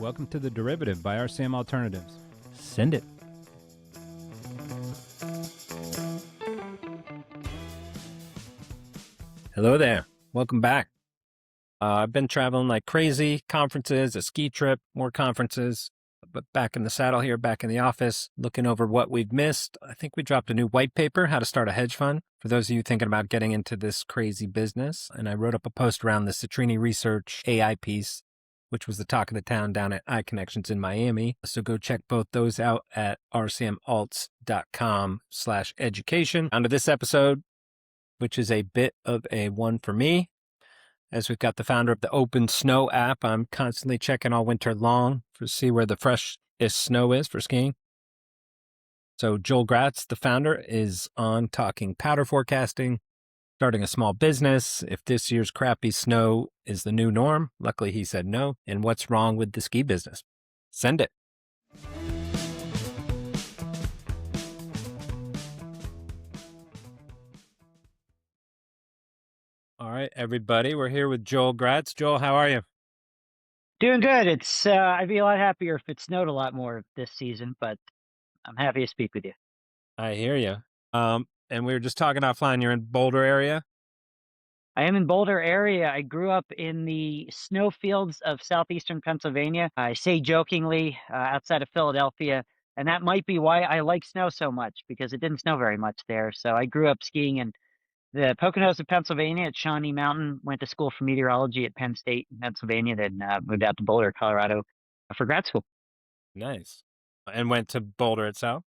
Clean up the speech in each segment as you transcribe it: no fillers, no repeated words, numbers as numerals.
Welcome to The Derivative by RCM Alternatives. Send it. Hello there. Welcome back. I've been traveling like crazy, conferences, a ski trip, more conferences, but back in the saddle here, back in the office, looking over what we've missed. I think we dropped a new white paper, how to start a hedge fund, for those of you thinking about getting into this crazy business. And I wrote up a post around the Citrini Research AI piece, which was the talk of the town down at iConnections in Miami. So go check both those out at rcmalts.com/education. On to this episode, which is a bit of a one for me. As we've got the founder of the OpenSnow app, I'm constantly checking all winter long to see where the freshest snow is for skiing. So Joel Gratz, the founder, is on talking powder forecasting, starting a small business, if this year's crappy snow is the new norm. Luckily, he said no. And what's wrong with the ski business? Send it. All right, everybody, we're here with Joel Gratz. Joel, how are you? Doing good. I'd be a lot happier if it snowed a lot more this season, but I'm happy to speak with you. I hear you. And we were just talking offline. You're in Boulder area? I am in Boulder area. I grew up in the snow fields of southeastern Pennsylvania. I say jokingly, outside of Philadelphia, and that might be why I like snow so much, because it didn't snow very much there. So I grew up skiing in the Poconos of Pennsylvania at Shawnee Mountain, went to school for meteorology at Penn State in Pennsylvania, then moved out to Boulder, Colorado for grad school. Nice. And went to Boulder itself?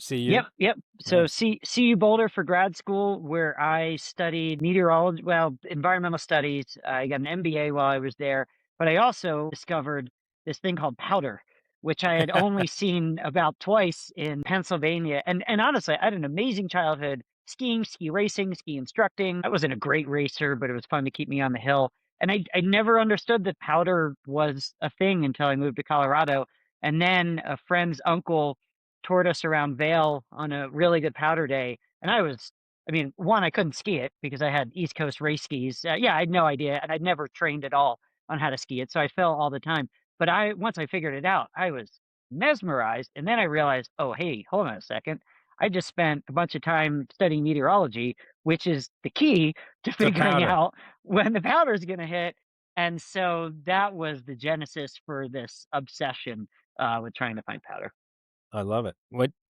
CU? Yep. So Nice. CU Boulder for grad school, where I studied meteorology, environmental studies. I got an MBA while I was there, but I also discovered this thing called powder, which I had only seen about twice in Pennsylvania. And honestly, I had an amazing childhood skiing, ski racing, ski instructing. I wasn't a great racer, but it was fun to keep me on the hill. And I never understood that powder was a thing until I moved to Colorado. And then a friend's uncle toured us around Vail on a really good powder day. And I couldn't ski it because I had East Coast race skis. I had no idea, and I'd never trained at all on how to ski it. So I fell all the time. But once I figured it out, I was mesmerized. And then I realized, oh, hey, hold on a second. I just spent a bunch of time studying meteorology, which is the key to figuring out when the powder is going to hit. And so that was the genesis for this obsession with trying to find powder. I love it.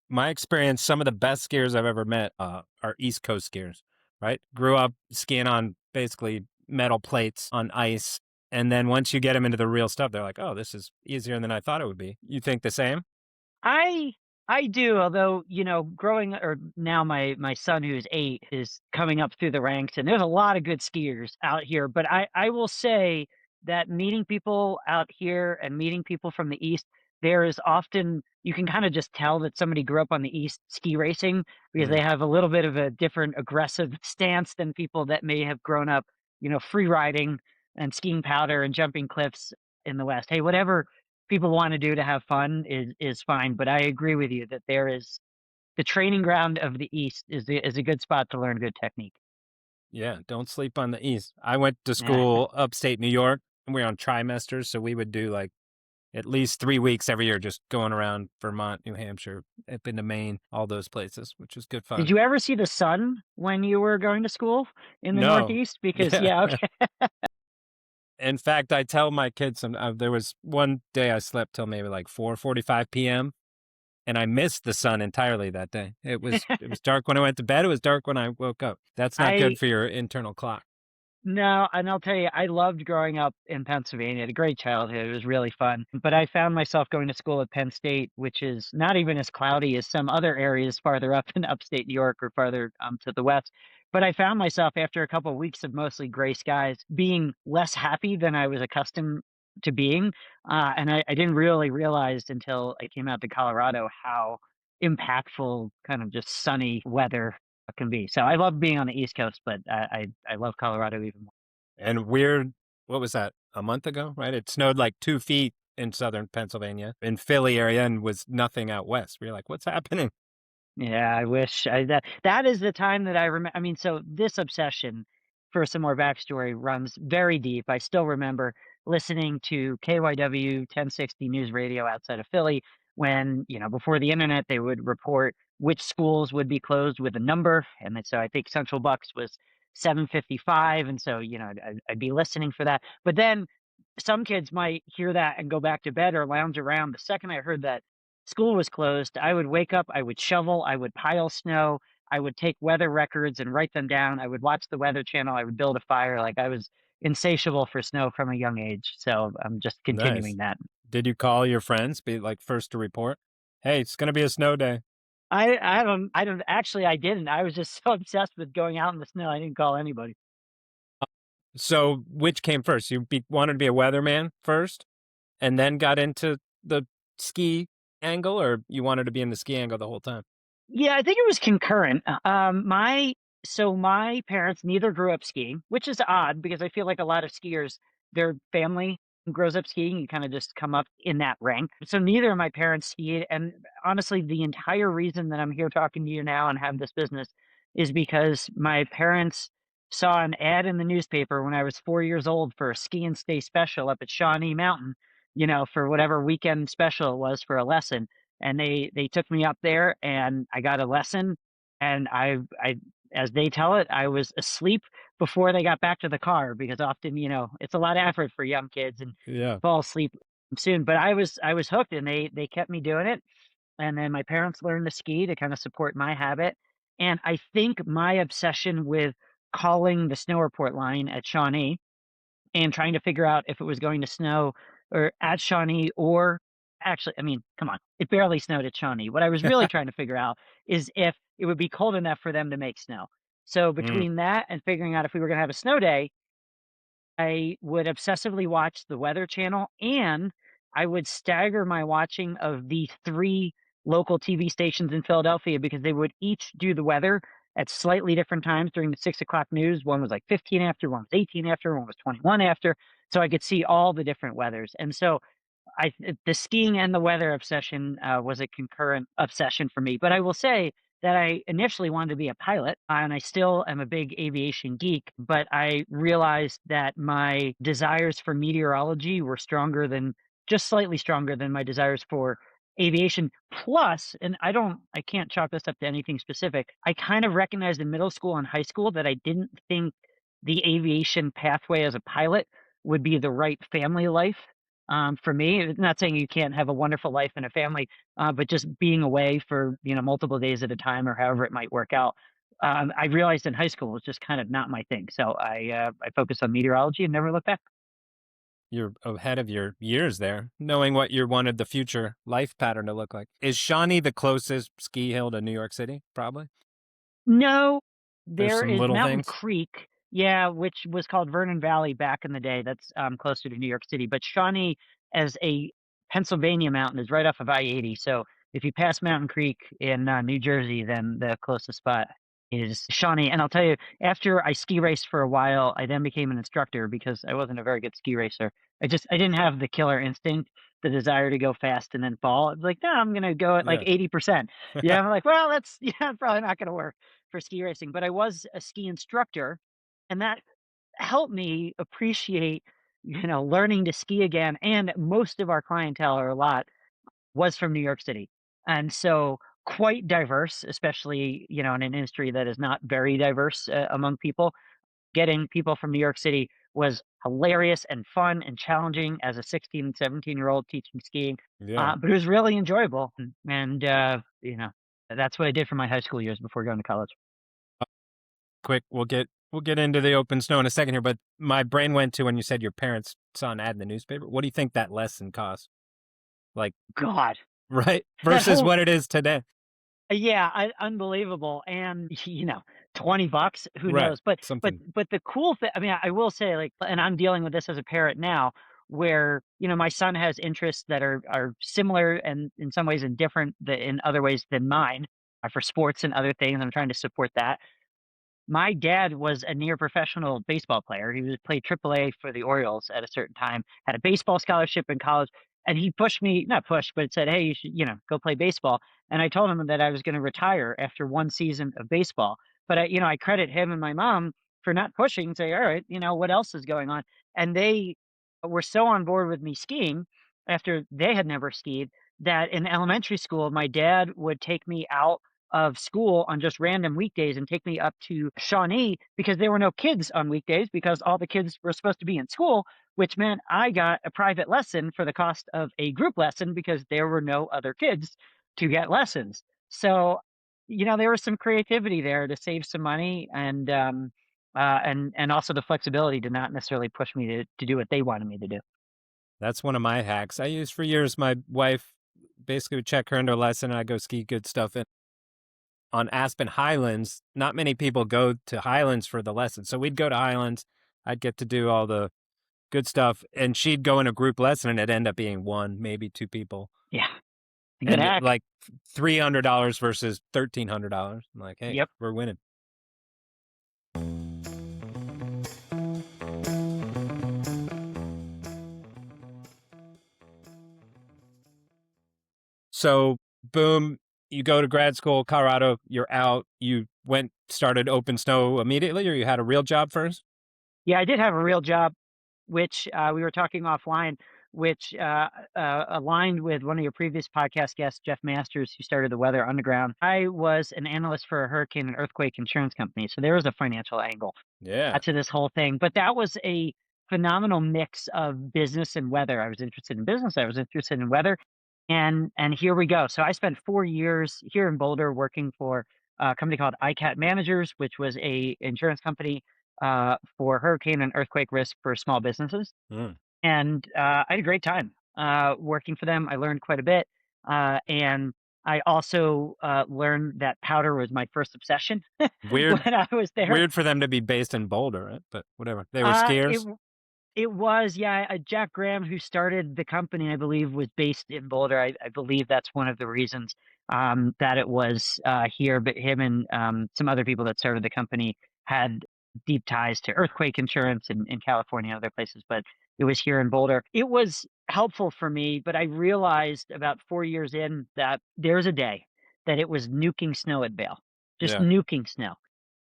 My experience, some of the best skiers I've ever met are East Coast skiers, right? Grew up skiing on basically metal plates on ice. And then once you get them into the real stuff, they're like, oh, this is easier than I thought it would be. You think the same? I do, although, now my son, who's 8, is coming up through the ranks, and there's a lot of good skiers out here. But I will say that meeting people out here and meeting people from the East, there is often, you can kind of just tell that somebody grew up on the East ski racing, because they have a little bit of a different aggressive stance than people that may have grown up, free riding and skiing powder and jumping cliffs in the West. Hey, whatever people want to do to have fun is fine. But I agree with you that there is the training ground of the East is a good spot to learn good technique. Yeah, don't sleep on the East. I went to school upstate New York, and we were on trimesters, so we would do like at least 3 weeks every year, just going around Vermont, New Hampshire, up into Maine, all those places, which was good fun. Did you ever see the sun when you were going to school in the Northeast? Because okay. In fact, I tell my kids, there was one day I slept till maybe like 4:45 p.m. and I missed the sun entirely that day. It was dark when I went to bed. It was dark when I woke up. That's not good for your internal clock. No, and I'll tell you, I loved growing up in Pennsylvania. I had a great childhood. It was really fun. But I found myself going to school at Penn State, which is not even as cloudy as some other areas farther up in upstate New York or farther to the west. But I found myself, after a couple of weeks of mostly gray skies, being less happy than I was accustomed to being. And I didn't really realize until I came out to Colorado how impactful kind of just sunny weather can be. So I love being on the East Coast, but I love Colorado even more. And weird, what was that, a month ago, right? It snowed like 2 feet in southern Pennsylvania, in Philly area, and was nothing out west. We were like, what's happening? Yeah, I wish that is the time that I remember. I mean, so this obsession for some more backstory, runs very deep. I still remember listening to KYW 1060 News Radio outside of Philly when, before the internet, they would report which schools would be closed with a number. And so I think Central Bucks was 7:55. And so, I'd be listening for that. But then some kids might hear that and go back to bed or lounge around. The second I heard that school was closed, I would wake up, I would shovel, I would pile snow, I would take weather records and write them down. I would watch the Weather Channel, I would build a fire. Like I was insatiable for snow from a young age. So I'm just Nice. continuing that. Did you call your friends, be like first to report? Hey, it's going to be a snow day. I don't actually I didn't. I was just so obsessed with going out in the snow. I didn't call anybody. So which came first? You wanted to be a weatherman first and then got into the ski angle, or you wanted to be in the ski angle the whole time? Yeah, I think it was concurrent. My parents neither grew up skiing, which is odd because I feel like a lot of skiers, their family grows up skiing. You kind of just come up in that rank. So neither of my parents skied. And honestly, the entire reason that I'm here talking to you now and have this business is because my parents saw an ad in the newspaper when I was 4 years old for a ski and stay special up at Shawnee Mountain, for whatever weekend special it was for a lesson, and they took me up there and I got a lesson, and I as they tell it, I was asleep before they got back to the car because often, it's a lot of effort for young kids and Yeah. fall asleep soon. But I was hooked, and they kept me doing it. And then my parents learned to ski to kind of support my habit. And I think my obsession with calling the snow report line at Shawnee and trying to figure out if it was going to snow or at Shawnee, or actually, I mean, come on, it barely snowed at Shawnee. What I was really trying to figure out is if it would be cold enough for them to make snow. So Mm. between that and figuring out if we were going to have a snow day, I would obsessively watch the Weather Channel, and I would stagger my watching of the three local TV stations in Philadelphia because they would each do the weather at slightly different times during the 6 o'clock news. One was like 15 after, one was 18 after, one was 21 after. So I could see all the different weathers. And so the skiing and the weather obsession was a concurrent obsession for me. But I will say that I initially wanted to be a pilot, and I still am a big aviation geek. But I realized that my desires for meteorology were just slightly stronger than my desires for aviation. Plus, and I can't chalk this up to anything specific. I kind of recognized in middle school and high school that I didn't think the aviation pathway as a pilot would be the right family life for me. It's not saying you can't have a wonderful life and a family, but just being away for multiple days at a time or however it might work out. I realized in high school was just kind of not my thing, so I focused on meteorology and never looked back. You're ahead of your years there, knowing what you wanted the future life pattern to look like. Is Shawnee the closest ski hill to New York City? Probably. No, There's there some is little Mountain things. Creek, yeah, which was called Vernon Valley back in the day. That's closer to New York City, but Shawnee as a Pennsylvania mountain is right off of I-80. So if you pass Mountain Creek in New Jersey, then the closest spot is Shawnee. And I'll tell you, after I ski raced for a while, I then became an instructor because I wasn't a very good ski racer. I didn't have the killer instinct, the desire to go fast and then fall. I was like, no, I'm gonna go at like Yeah. 80%. Yeah, I'm like, well, that's probably not gonna work for ski racing. But I was a ski instructor, and that helped me appreciate, learning to ski again. And most of our clientele, or a lot, was from New York City. And so quite diverse, especially, in an industry that is not very diverse among people. Getting people from New York City was hilarious and fun and challenging as a 16 and 17-year-old teaching skiing. Yeah. But it was really enjoyable. And that's what I did for my high school years before going to college. Quick, we'll get into the open snow in a second here, but my brain went to when you said your parents saw an ad in the newspaper. What do you think that lesson cost? Like, God, right? that Versus whole what it is today. yeah, unbelievable. And $20, who Right. knows? But Something. the cool thing, I mean, I will say, like, and I'm dealing with this as a parent now, where my son has interests that are similar and in some ways and different in other ways than mine, for sports and other things. I'm trying to support that. My dad was a near professional baseball player. He was played AAA for the Orioles at a certain time, had a baseball scholarship in college, and he pushed me, not pushed, but said, "Hey, you should, go play baseball." And I told him that I was going to retire after one season of baseball. But I credit him and my mom for not pushing, say, all right, what else is going on? And they were so on board with me skiing after they had never skied that in elementary school, my dad would take me out of school on just random weekdays and take me up to Shawnee because there were no kids on weekdays because all the kids were supposed to be in school, which meant I got a private lesson for the cost of a group lesson because there were no other kids to get lessons. So, there was some creativity there to save some money and also the flexibility to not necessarily push me to do what they wanted me to do. That's one of my hacks I used for years. My wife basically would check her into a lesson and I'd go ski good stuff. And on Aspen Highlands, not many people go to Highlands for the lesson. So we'd go to Highlands. I'd get to do all the good stuff. And she'd go in a group lesson and it'd end up being one, maybe two people. Yeah. Good And hack. like $300 versus $1,300. I'm like, hey, Yep. we're winning. So, boom, you go to grad school, Colorado, you're out. You started OpenSnow immediately, or you had a real job first? Yeah, I did have a real job, which we were talking offline, which aligned with one of your previous podcast guests, Jeff Masters, who started the Weather Underground. I was an analyst for a hurricane and earthquake insurance company. So there was a financial angle Yeah. to this whole thing. But that was a phenomenal mix of business and weather. I was interested in business. I was interested in weather. And here we go. So I spent 4 years here in Boulder working for a company called Ikon Managers, which was a insurance company for hurricane and earthquake risk for small businesses. Mm. And I had a great time working for them. I learned quite a bit. And I also learned that powder was my first obsession Weird. when I was there. Weird for them to be based in Boulder, right? But whatever. They were It skiers. it was, yeah. Jack Graham, who started the company, I believe, was based in Boulder. I believe that's one of the reasons that it was here. But him and some other people that started the company had deep ties to earthquake insurance in California and other places. But it was here in Boulder. It was helpful for me, but I realized about 4 years in that there's a day that it was nuking snow at Vail, just Yeah. nuking snow.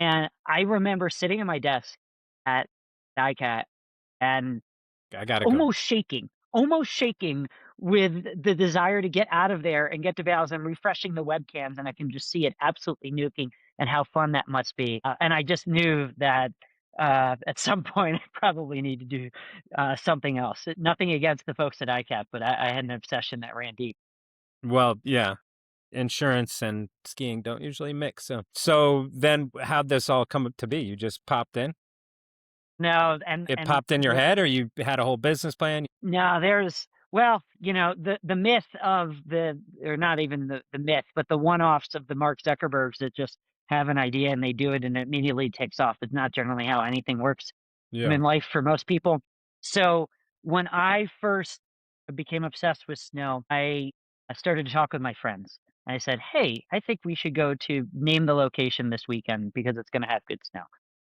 And I remember sitting at my desk at ICAT and I got to go. almost shaking with the desire to get out of there and get to Val's. I'm refreshing the webcams and I can just see it absolutely nuking and how fun that must be. And I just knew that at some point I probably need to do something else. Nothing against the folks at ICAP, but I had an obsession that ran deep. Well, yeah. Insurance and skiing don't usually mix. So then how'd this all come to be? You just popped in? No, It popped in your head, or you had a whole business plan? No, the myth of or not even the myth, but the one-offs of the Mark Zuckerbergs that just have an idea and they do it and it immediately takes off. It's not generally how anything works in life for most people. So when I first became obsessed with snow, I started to talk with my friends. I said, hey, I think we should go to name the location this weekend because it's going to have good snow.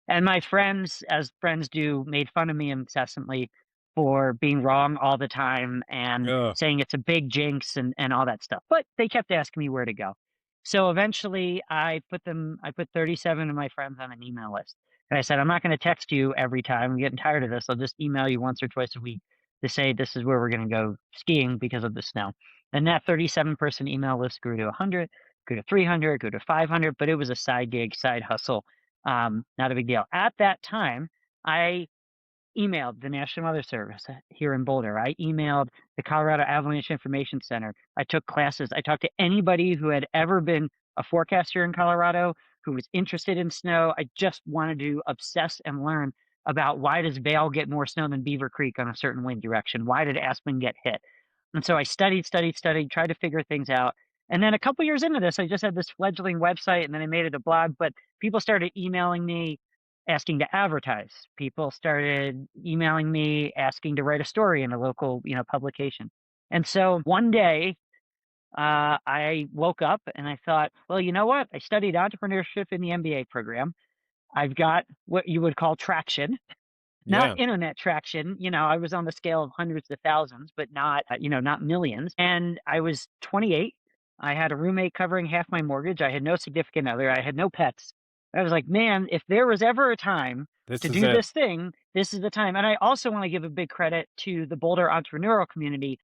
And my friends, as friends do, made fun of me incessantly for being wrong all the time and Ugh. saying it's a big jinx and all that stuff. But they kept asking me where to go. So eventually I put 37 of my friends on an email list. And I said, I'm not going to text you every time. I'm getting tired of this. I'll just email you once or twice a week to say this is where we're going to go skiing because of the snow. And that 37-person email list grew to 100, grew to 300, grew to 500, but it was a side gig, side hustle. Not a big deal. At that time, I emailed the National Weather Service here in Boulder. I emailed the Colorado Avalanche Information Center. I took classes. I talked to anybody who had ever been a forecaster in Colorado, who was interested in snow. I just wanted to obsess and learn about why does Vail get more snow than Beaver Creek on a certain wind direction? Why did Aspen get hit? And so I studied, tried to figure things out. And then a couple years into this, I just had this fledgling website and then I made it a blog, but people started emailing me asking to advertise. People started emailing me asking to write a story in a local, publication. And so one day, I woke up and I thought, well, you know what? I studied entrepreneurship in the MBA program. I've got what you would call traction, not internet traction. I was on the scale of hundreds of thousands, but not, not millions. And I was 28. I had a roommate covering half my mortgage. I had no significant other. I had no pets. I was like, man, if there was ever a time This to is do it. this thing, this is the time. And I also want to give a big credit to the Boulder entrepreneurial community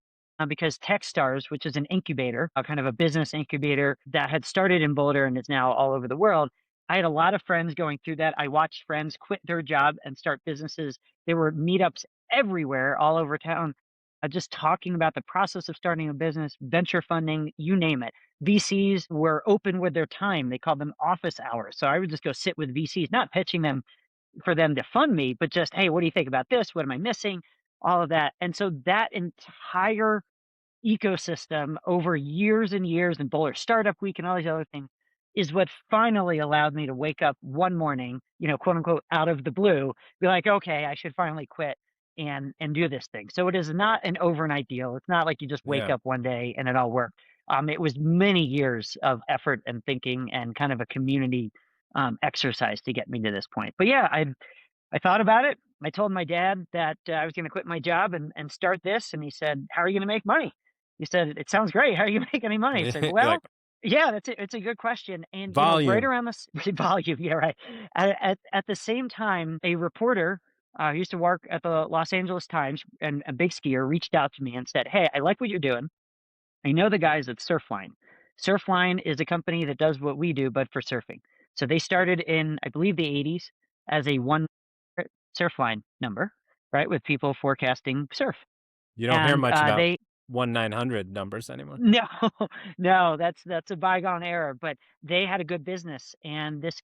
because Techstars, which is an incubator, a kind of a business incubator that had started in Boulder and is now all over the world. I had a lot of friends going through that. I watched friends quit their job and start businesses. There were meetups everywhere, all over town, just talking about the process of starting a business, venture funding, you name it. VCs were open with their time. They called them office hours. So I would just go sit with VCs, not pitching them for them to fund me, but just, hey, what do you think about this? What am I missing? All of that. And so that entire ecosystem over years and years and Boulder Startup Week and all these other things is what finally allowed me to wake up one morning, quote unquote, out of the blue, be like, okay, I should finally quit and do this thing. So it is not an overnight deal. It's not like you just wake Yeah. up one day and it all worked. It was many years of effort and thinking and kind of a community exercise to get me to this point. But yeah, I thought about it. I told my dad that I was going to quit my job and start this. And he said, how are you going to make money? He said, it sounds great. How are you going to make any money? I said, You're well, like, yeah, that's it. It's a good question. And, right volume. around this volume. Yeah, right. At the same time, a reporter who used to work at the Los Angeles Times and a big skier reached out to me and said, hey, I like what you're doing. I know the guys at Surfline. Surfline is a company that does what we do, but for surfing. So they started in, I believe, the 80s as a one Surfline number, right, with people forecasting surf. You don't hear And much about they 1-900 numbers anymore. no, no, that's a bygone era. But they had a good business, and this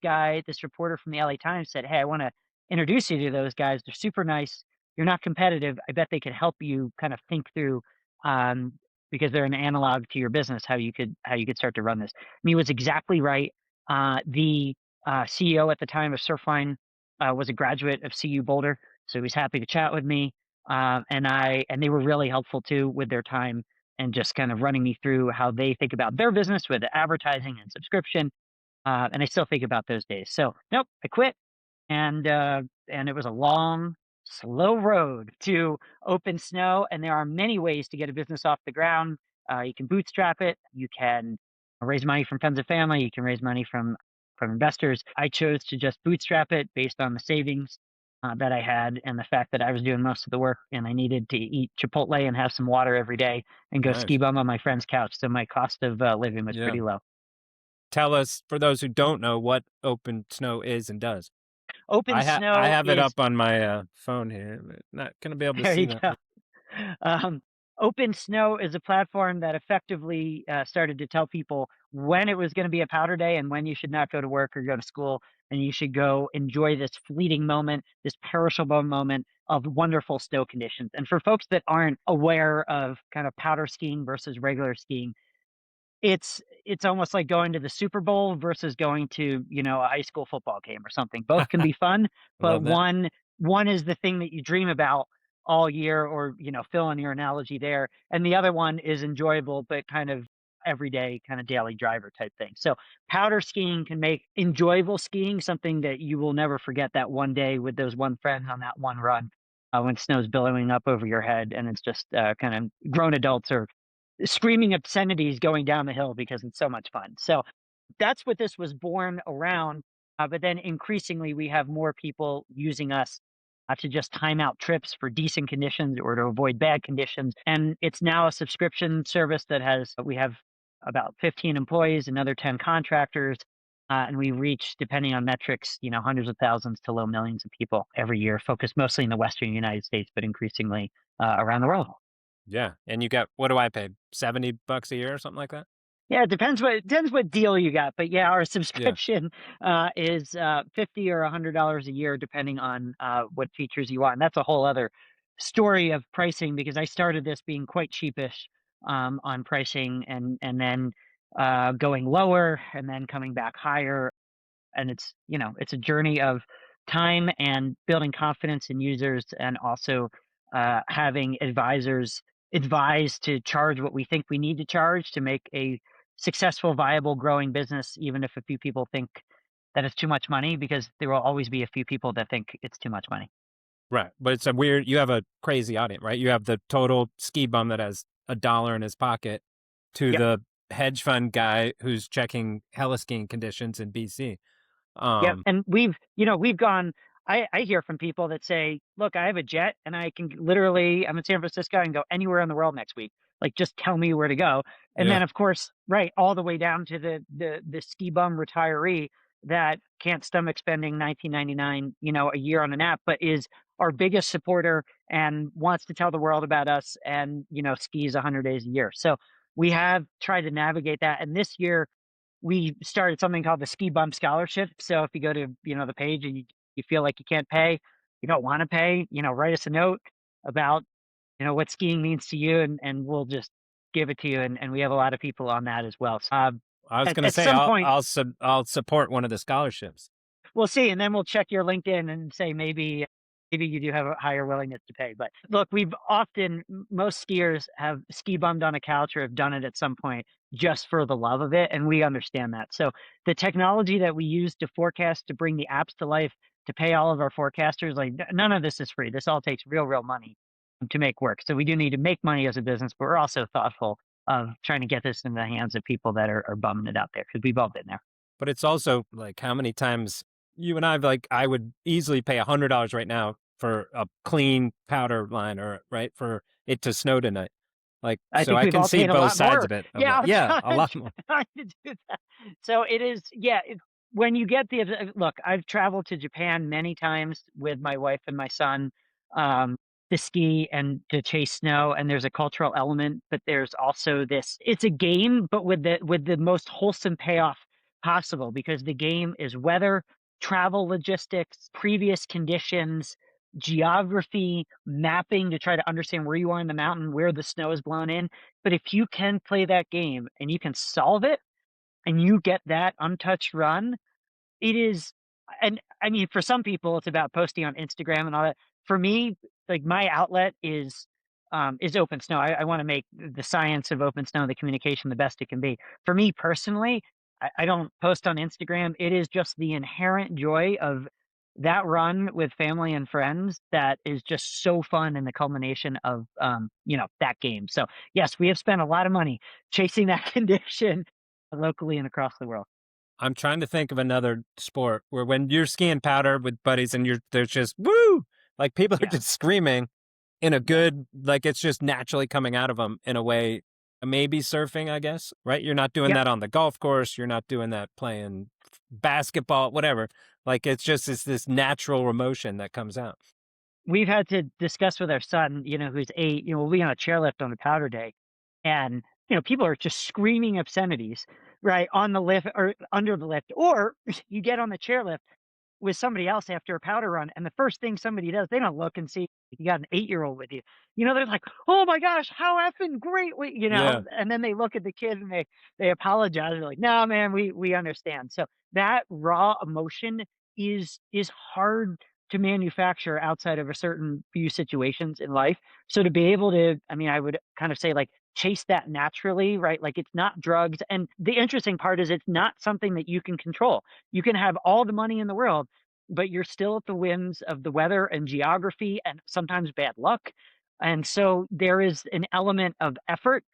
reporter from the LA Times said, "Hey, I want to introduce you to those guys. They're super nice. You're not competitive. I bet they could help you kind of think through, um, because they're an analog to your business, how you could start to run this." And he was exactly right. The CEO at the time of Surfline was a graduate of CU Boulder, so he was happy to chat with me. And they were really helpful too with their time and just kind of running me through how they think about their business with advertising and subscription. And I still think about those days. So nope, I quit, and it was a long, slow road to Open Snow. And there are many ways to get a business off the ground. You can bootstrap it. You can raise money from friends and family. You can raise money from investors. I chose to just bootstrap it based on the savings that I had and the fact that I was doing most of the work and I needed to eat Chipotle and have some water every day and go ski Nice. bum on my friend's couch. So my cost of living was Yeah. pretty low. Tell us, for those who don't know, what Open Snow is and does. Open Snow I have it is, up on my phone here. But not going to be able to there see you that. go. Open Snow is a platform that effectively started to tell people when it was going to be a powder day and when you should not go to work or go to school, and you should go enjoy this fleeting moment, this perishable moment of wonderful snow conditions. And for folks that aren't aware of kind of powder skiing versus regular skiing, it's almost like going to the Super Bowl versus going to, a high school football game or something. Both can be fun, but Love that. one is the thing that you dream about all year, or, fill in your analogy there. And the other one is enjoyable, but kind of everyday, kind of daily driver type thing. So powder skiing can make enjoyable skiing something that you will never forget, that one day with those one friends on that one run, when snow's billowing up over your head and it's just kind of grown adults are screaming obscenities going down the hill because it's so much fun. So that's what this was born around. But then increasingly, we have more people using us to just time out trips for decent conditions or to avoid bad conditions. And it's now a subscription service we have about 15 employees, another 10 contractors. And we reach, depending on metrics, hundreds of thousands to low millions of people every year, focused mostly in the Western United States, but increasingly around the world. Yeah. And you got, what do I pay? $70 a year or something like that? Yeah, it depends what deal you got, but yeah, our subscription is $50 or $100 a year, depending on what features you want. And that's a whole other story of pricing, because I started this being quite cheapish on pricing, and then going lower and then coming back higher. And it's a journey of time and building confidence in users, and also having advisors advise to charge what we think we need to charge to make a successful, viable, growing business, even if a few people think that it's too much money, because there will always be a few people that think it's too much money. Right. But it's you have a crazy audience, right? You have the total ski bum that has $1 in his pocket to Yep. the hedge fund guy who's checking heli skiing conditions in BC. Yep, Um, and we've gone. I hear from people that say, "Look, I have a jet, and I can literally. I'm in San Francisco. I can go anywhere in the world next week. Like, just tell me where to go." And yeah. then, of course, right, all the way down to the ski bum retiree that can't stomach spending 19.99, a year on an app, but is our biggest supporter and wants to tell the world about us, and skis 100 days a year. So we have tried to navigate that, and this year we started something called the Ski Bum Scholarship. So if you go to, the page and you feel like you can't pay, you don't want to pay, write us a note about, what skiing means to you, and we'll just give it to you. And we have a lot of people on that as well. So, I was gonna at say some point, I'll support one of the scholarships. we'll see, and then we'll check your LinkedIn and say maybe you do have a higher willingness to pay. But look, most skiers have ski bummed on a couch or have done it at some point just for the love of it, and we understand that. So the technology that we use to forecast, to bring the apps to life, to pay all of our forecasters, like none of this is free. This all takes real money to make work. So we do need to make money as a business, but we're also thoughtful of trying to get this in the hands of people that are bumming it out there, because we've all been there. But it's also like how many times you and I've like I would easily pay $100 right now for a clean powder line or right for it to snow tonight. Like I so think I we've can all see paid a both lot sides more. of it. Of Yeah, like, I'm yeah, a lot more. trying to do that. So it is, yeah. When you get look, I've traveled to Japan many times with my wife and my son, um, to ski and to chase snow, and there's a cultural element, but there's also this. It's a game, but with the most wholesome payoff possible, because the game is weather, travel logistics, previous conditions, geography, mapping to try to understand where you are in the mountain, where the snow is blown in. But if you can play that game and you can solve it and you get that untouched run, it is. And I mean, for some people, it's about posting on Instagram and all that. For me, like, my outlet is Open Snow. I want to make the science of Open Snow, the communication, the best it can be. For me personally, I don't post on Instagram. It is just the inherent joy of that run with family and friends that is just so fun, and the culmination of that game. So yes, we have spent a lot of money chasing that condition locally and across the world. I'm trying to think of another sport where when you're skiing powder with buddies and there's just woo, like people are Yeah, just screaming in a yeah, good, like it's just naturally coming out of them in a way. Maybe surfing, I guess, right? You're not doing yep. that on the golf course. You're not doing that playing basketball, whatever. Like it's this natural emotion that comes out. We've had to discuss with our son, who's 8, we'll be on a chairlift on a powder day, and, people are just screaming obscenities, right, on the lift or under the lift, or you get on the chairlift with somebody else after a powder run, and the first thing somebody does, they don't look and see if you got an 8-year-old with you. They're like, "Oh my gosh, how effing great Yeah. and then they look at the kid and they apologize. They're like, "No, man, we understand." So that raw emotion is hard to manufacture outside of a certain few situations in life. So to be able to, I mean, I would kind of say, like, chase that naturally, right? Like, it's not drugs. And the interesting part is it's not something that you can control. You can have all the money in the world, but you're still at the whims of the weather and geography and sometimes bad luck. And so there is an element of effort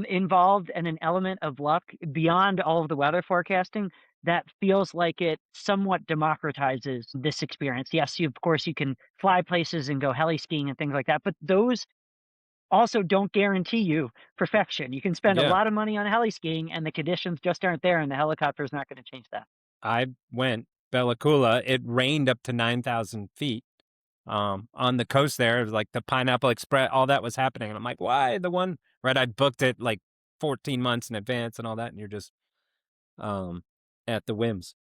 involved, and an element of luck beyond all of the weather forecasting that feels like it somewhat democratizes this experience. Yes, of course, you can fly places and go heli skiing and things like that, but those also don't guarantee you perfection. You can spend a Yeah. lot of money on heli skiing and the conditions just aren't there, and the helicopter is not going to change that. I went Bella Coola. It rained up to 9,000 feet on the coast there. It was like the Pineapple Express, all that was happening. And I'm like, why the one, right? I booked it like 14 months in advance and all that. And you're just um, at the whims.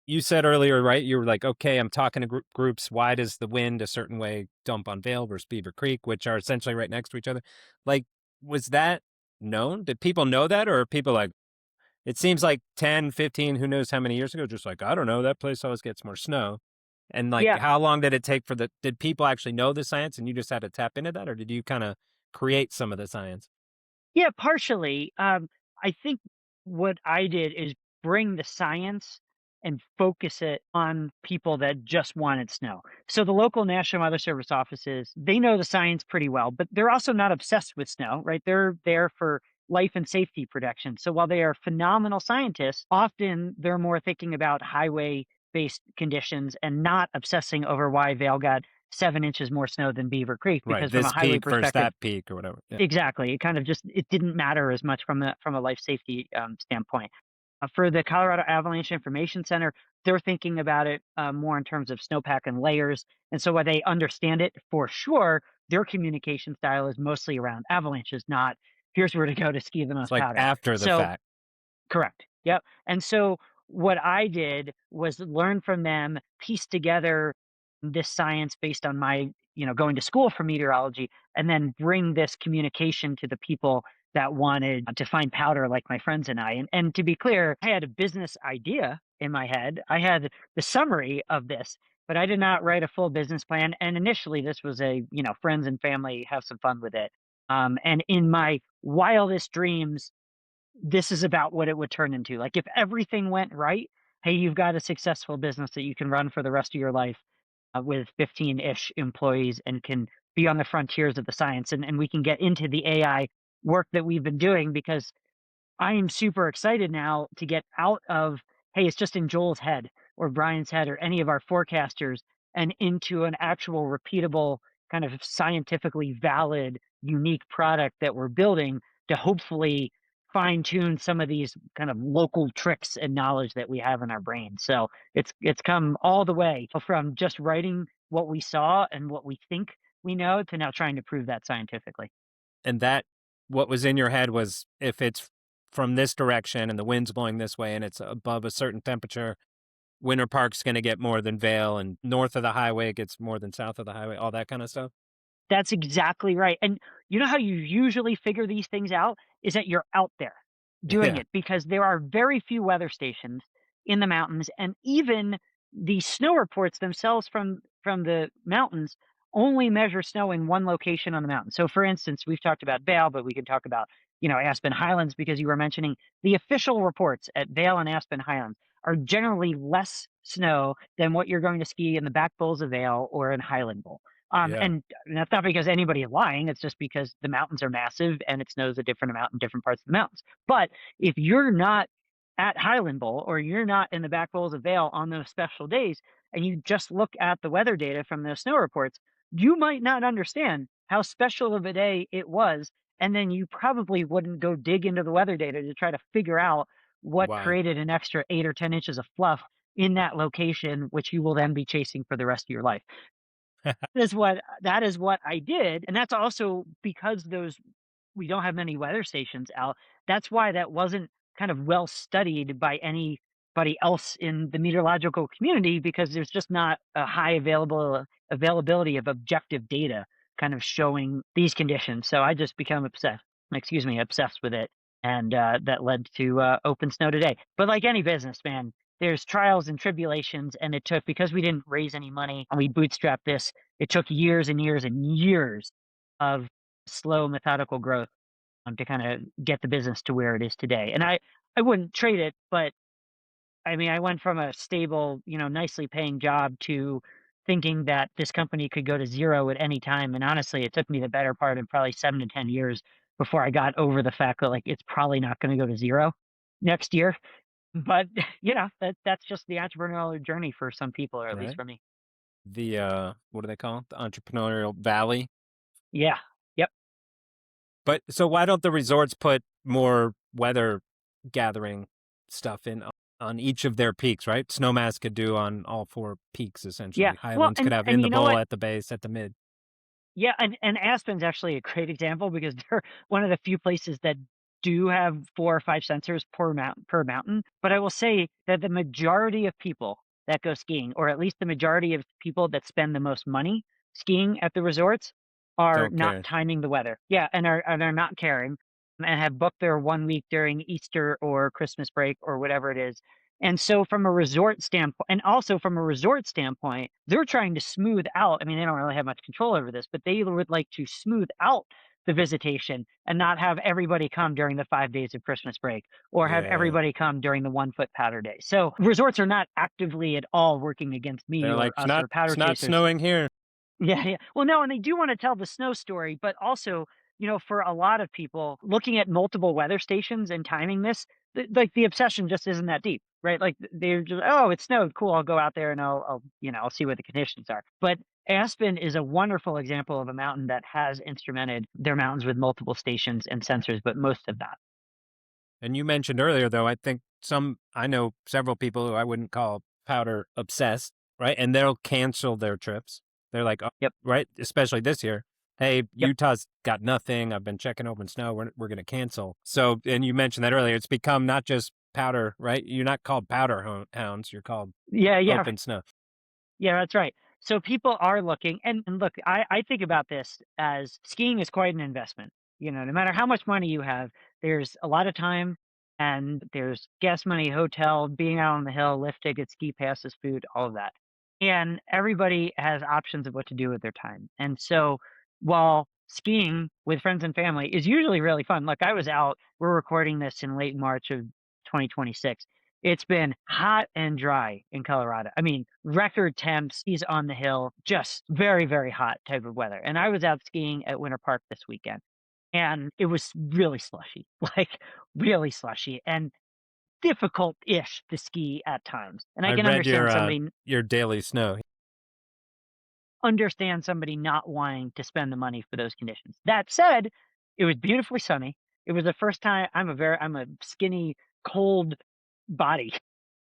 You said earlier, right? You were like, okay, I'm talking to groups. Why does the wind a certain way dump on Vail versus Beaver Creek, which are essentially right next to each other? Like, was that known? Did people know that? Or are people like, it seems like 10, 15, who knows how many years ago, just like, I don't know, that place always gets more snow. And like, Yeah, how long did it take did people actually know the science and you just had to tap into that? Or did you kind of create some of the science? yeah, partially. I think what I did is bring the science and focus it on people that just wanted snow. So the local National Weather Service offices, they know the science pretty well, but they're also not obsessed with snow, right? They're there for life and safety protection. So while they are phenomenal scientists, often they're more thinking about highway based conditions and not obsessing over why Vail got 7 inches more snow than Beaver Creek, Right. because from a This highway peak versus perspective, that peak or whatever. Yeah. exactly, it kind of just, it didn't matter as much from a life safety standpoint. For the Colorado Avalanche Information Center, they're thinking about it more in terms of snowpack and layers. And so while they understand it for sure, their communication style is mostly around avalanches, not here's where to go to ski the It's most like powder. after the So fact. correct. Yep. And so what I did was learn from them, piece together this science based on my, going to school for meteorology, and then bring this communication to the people that wanted to find powder like my friends and I. And to be clear, I had a business idea in my head. I had the summary of this, but I did not write a full business plan. And initially this was a, friends and family have some fun with it. And in my wildest dreams, this is about what it would turn into. Like if everything went right, hey, you've got a successful business that you can run for the rest of your life with 15-ish employees and can be on the frontiers of the science. And we can get into the AI work that we've been doing, because I am super excited now to get out of, hey, it's just in Joel's head or Brian's head or any of our forecasters, and into an actual repeatable, kind of scientifically valid, unique product that we're building to hopefully fine tune some of these kind of local tricks and knowledge that we have in our brain. So it's come all the way from just writing what we saw and what we think we know to now trying to prove that scientifically. And that, what was in your head was if it's from this direction and the wind's blowing this way and it's above a certain temperature, Winter Park's going to get more than Vail, and north of the highway it gets more than south of the highway, all that kind of stuff. That's exactly right. And you know how you usually figure these things out is that you're out there doing Yeah. it, because there are very few weather stations in the mountains, and even the snow reports themselves from the mountains only measure snow in one location on the mountain. So for instance, we've talked about Vail, but we could talk about, Aspen Highlands, because you were mentioning the official reports at Vail and Aspen Highlands are generally less snow than what you're going to ski in the back bowls of Vail or in Highland Bowl. Yeah. And that's not because anybody is lying. It's just because the mountains are massive and it snows a different amount in different parts of the mountains. But if you're not at Highland Bowl or you're not in the back bowls of Vail on those special days, and you just look at the weather data from those snow reports, you might not understand how special of a day it was. And then you probably wouldn't go dig into the weather data to try to figure out what Why? created an extra 8 or 10 inches of fluff in that location, which you will then be chasing for the rest of your life. That is what I did, and that's also because those we don't have many weather stations out. That's why that wasn't kind of well studied by anybody else in the meteorological community, because there's just not a high availability of objective data kind of showing these conditions. So I just become obsessed with it, and that led to Open Snow today. But like any business, man, there's trials and tribulations, and it took, because we didn't raise any money and we bootstrapped this, it took years and years and years of slow methodical growth to kind of get the business to where it is today. And I wouldn't trade it, but I mean, I went from a stable, nicely paying job to thinking that this company could go to zero at any time. And honestly, it took me the better part of probably 7 to 10 years before I got over the fact that, like, it's probably not going to go to zero next year. But that's just the entrepreneurial journey for some people, or at least Right. for me. The what do they call it? The entrepreneurial valley. Yeah. Yep. But so why don't the resorts put more weather gathering stuff in on each of their peaks, right? Snowmass could do on all four peaks essentially. Yeah. Well, Highlands could have in and the you know bowl, what? at the base, at the mid. Yeah, and Aspen's actually a great example, because they're one of the few places that do have 4 or 5 sensors per mountain. But I will say that the majority of people that go skiing, or at least the majority of people that spend the most money skiing at the resorts, are Don't not care. timing the weather. Yeah, and are not caring, and have booked their 1 week during Easter or Christmas break or whatever it is. And so from a resort standpoint, and also from a resort standpoint, they're trying to smooth out. I mean, they don't really have much control over this, but they would like to smooth out the visitation and not have everybody come during the 5 days of Christmas break or have Yeah. everybody come during the 1 foot powder day. So resorts are not actively at all working against me They're or like, us or powder it's not chasers. snowing here. Yeah, yeah. Well, no, and they do want to tell the snow story, but also, for a lot of people, looking at multiple weather stations and timing this, like the obsession just isn't that deep, right? Like they're just, oh, it snowed, cool. I'll go out there and I'll see what the conditions are. But Aspen is a wonderful example of a mountain that has instrumented their mountains with multiple stations and sensors, but most of that. And you mentioned earlier, though, I know several people who I wouldn't call powder obsessed, right? And they'll cancel their trips. They're like, oh, Yep. right, especially this year. Hey, Yep. Utah's got nothing. I've been checking OpenSnow. We're going to cancel. So, and you mentioned that earlier. It's become not just powder, right? You're not called powder hounds. You're called Yeah, OpenSnow. yeah, that's right. So people are looking, and look, I think about this as skiing is quite an investment. No matter how much money you have, there's a lot of time and there's gas money, hotel, being out on the hill, lift tickets, ski passes, food, all of that. And everybody has options of what to do with their time. And so while skiing with friends and family is usually really fun, look, I was out, we're recording this in late March of 2026. It's been hot and dry in Colorado. I mean, record temps, he's on the hill, just very, very hot type of weather. And I was out skiing at Winter Park this weekend and it was really slushy, like really slushy and difficult-ish to ski at times. And I I can read your daily snow. understand somebody not wanting to spend the money for those conditions. That said, it was beautifully sunny. It was the first time I'm a skinny, cold body.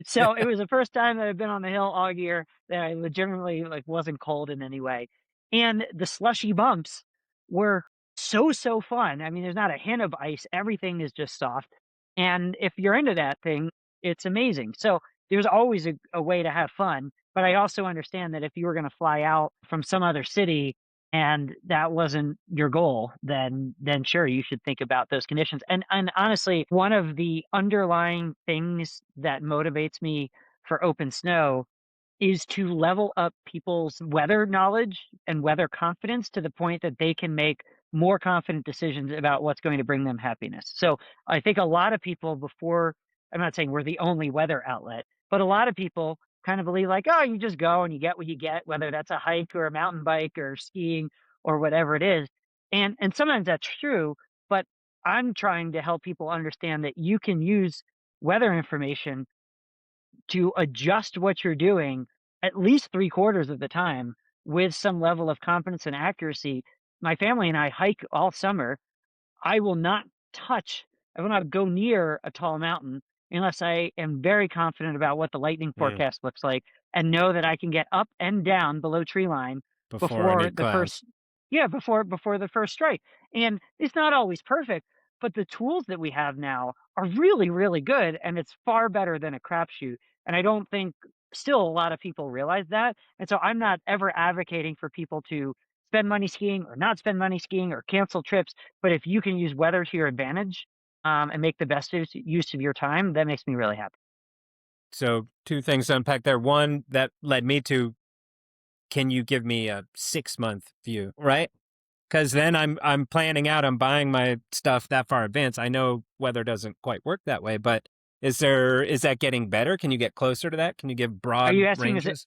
So it was the first time that I've been on the hill all year that I legitimately like wasn't cold in any way. And the slushy bumps were so fun. I mean, there's not a hint of ice. Everything is just soft. And if you're into that thing, it's amazing. So there's always a way to have fun. But I also understand that if you were going to fly out from some other city and that wasn't your goal, then sure, you should think about those conditions. And honestly, one of the underlying things that motivates me for Open Snow is to level up people's weather knowledge and weather confidence to the point that they can make more confident decisions about what's going to bring them happiness. So I think a lot of people I'm not saying we're the only weather outlet, but a lot of people kind of believe like, oh, you just go and you get what you get, whether that's a hike or a mountain bike or skiing or whatever it is. And sometimes that's true, but I'm trying to help people understand that you can use weather information to adjust what you're doing at least 3/4 of the time with some level of confidence and accuracy. My family and I hike all summer. I will not I will not go near a tall mountain unless I am very confident about what the lightning forecast looks like and know that I can get up and down below tree line Before before any the clouds. first yeah, before the first strike. And it's not always perfect, but the tools that we have now are really, really good and it's far better than a crapshoot. And I don't think still a lot of people realize that. And so I'm not ever advocating for people to spend money skiing or not spend money skiing or cancel trips. But if you can use weather to your advantage and make the best use of your time, that makes me really happy. So two things to unpack there. One that led me to, can you give me a 6-month view, right? Because then I'm planning out, I'm buying my stuff that far in advance. I know weather doesn't quite work that way, but is that getting better? Can you get closer to that? Can you give broad Are you asking ranges?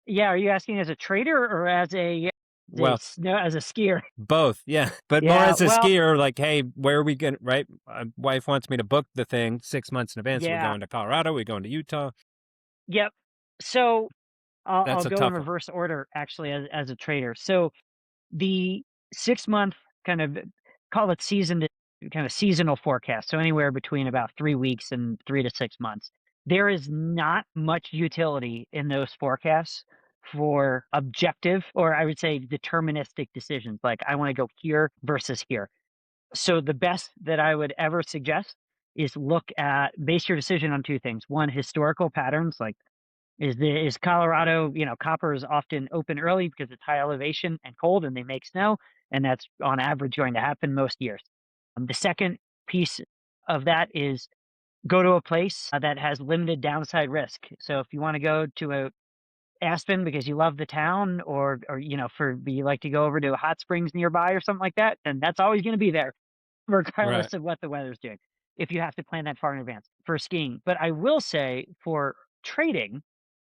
are you asking as a trader or as Well, as a skier? both, yeah. But more Yeah, as a well, skier, like, hey, where are we going? Right? My wife wants me to book the thing 6 months in advance. We're yeah, going to Colorado. We're going to Utah. yep. So I'll That's a go in tough one. reverse order actually as a trader. So the 6 month kind of call it kind of seasonal forecast. So anywhere between about 3 weeks and 3 to 6 months. There is not much utility in those forecasts for objective, or I would say deterministic decisions. Like I want to go here versus here. So the best that I would ever suggest is base your decision on two things. One, historical patterns, like is Colorado, copper is often open early because it's high elevation and cold and they make snow, and that's on average going to happen most years. The second piece of that is go to a place that has limited downside risk. So if you want to go to Aspen because you love the town, or for you like to go over to a hot springs nearby or something like that, then that's always going to be there, Right. regardless of what the weather's doing. If you have to plan that far in advance for skiing, but I will say for trading,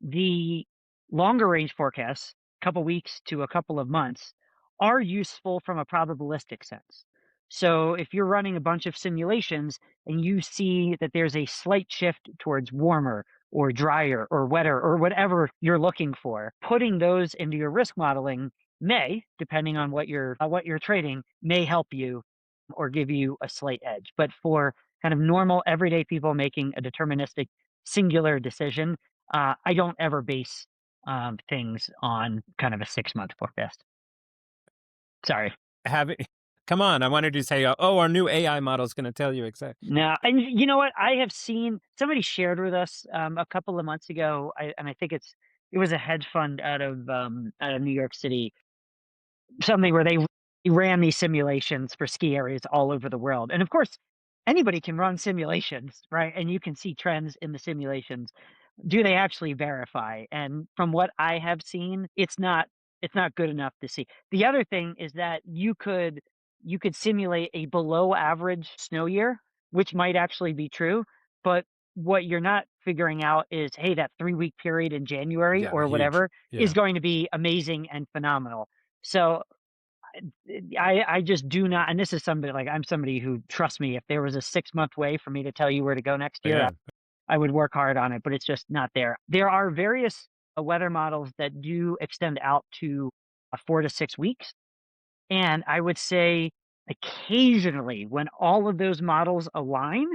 the longer range forecasts, a couple weeks to a couple of months, are useful from a probabilistic sense. So if you're running a bunch of simulations and you see that there's a slight shift towards warmer or drier or wetter or whatever you're looking for, putting those into your risk modeling may, depending on what you're trading, may help you or give you a slight edge. But for kind of normal everyday people making a deterministic singular decision, I don't ever base things on kind of a 6-month forecast. Sorry. Have it, come on. I wanted to say, oh, our new AI model is going to tell you exactly. No, and you know what? I have seen somebody shared with us a couple of months ago, and I think it was a hedge fund out of New York City, something where they ran these simulations for ski areas all over the world. And of course, anybody can run simulations, right? And you can see trends in the simulations. Do they actually verify? And from what I have seen, it's not good enough to see. The other thing is that you could simulate a below average snow year, which might actually be true, but what you're not figuring out is, hey, that 3-week period in January Yeah, or huge. whatever Yeah. is going to be amazing and phenomenal. So I just do not, and this is somebody, like, I'm somebody who, trust me, if there was a 6-month way for me to tell you where to go next year, Yeah. I would work hard on it, but it's just not there. There are various weather models that do extend out to 4 to 6 weeks. And I would say occasionally when all of those models align,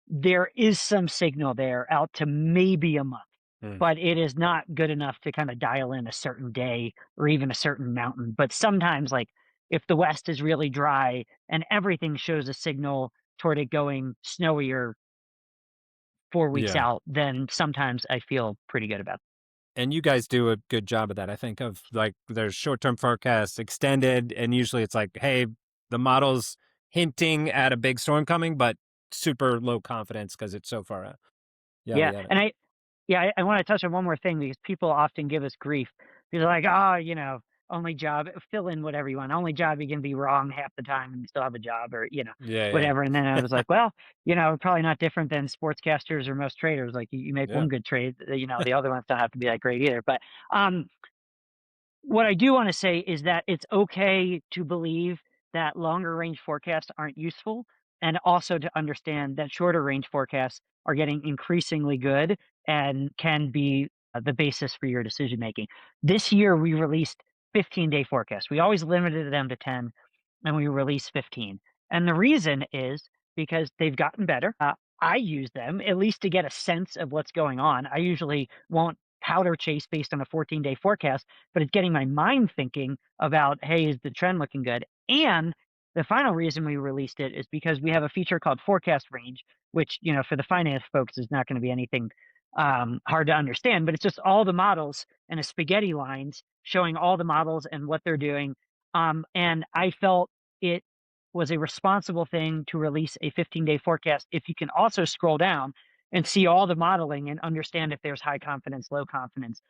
there is some signal there out to maybe a month, Mm. but it is not good enough to kind of dial in a certain day or even a certain mountain. But sometimes, like, if the West is really dry and everything shows a signal toward it going snowier 4 weeks Yeah. out, then sometimes I feel pretty good about it. And you guys do a good job of that. I think of like there's short-term forecasts, extended, and usually it's like, hey, the model's hinting at a big storm coming, but super low confidence because it's so far out. Yada Yeah, yada. and I want to touch on one more thing because people often give us grief. They're like, "Oh, only job, fill in whatever you want. Only job you can be wrong half the time and you still have a job, or Yeah, whatever." And then I was like, "Well, probably not different than sportscasters or most traders. Like, you make yeah. one good trade, the other ones don't have to be that great either." But um, what I do want to say is that it's okay to believe that longer range forecasts aren't useful, and also to understand that shorter range forecasts are getting increasingly good and can be the basis for your decision making. This year, we released 15-day forecasts. We always limited them to 10, and we released 15. And the reason is because they've gotten better. I use them at least to get a sense of what's going on. I usually won't powder chase based on a 14-day forecast, but it's getting my mind thinking about, hey, is the trend looking good? And the final reason we released it is because we have a feature called forecast range, which, for the finance folks is not going to be anything hard to understand, but it's just all the models and a spaghetti lines showing all the models and what they're doing. And I felt it was a responsible thing to release a 15-day forecast if you can also scroll down and see all the modeling and understand if there's high confidence, low confidence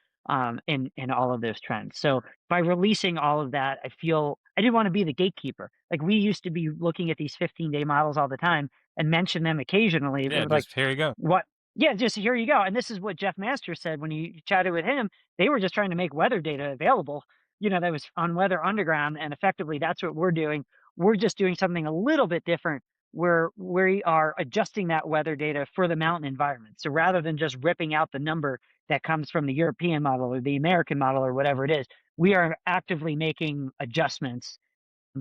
in all of those trends. So by releasing all of that, I feel I didn't want to be the gatekeeper. Like, we used to be looking at these 15-day models all the time and mention them occasionally. Yeah, But like, just here you go. what? Yeah, just here you go. And this is what Jeff Masters said when you chatted with him. They were just trying to make weather data available. That was on Weather Underground, and effectively that's what we're doing. We're just doing something a little bit different where we are adjusting that weather data for the mountain environment. So rather than just ripping out the number that comes from the European model or the American model or whatever it is, we are actively making adjustments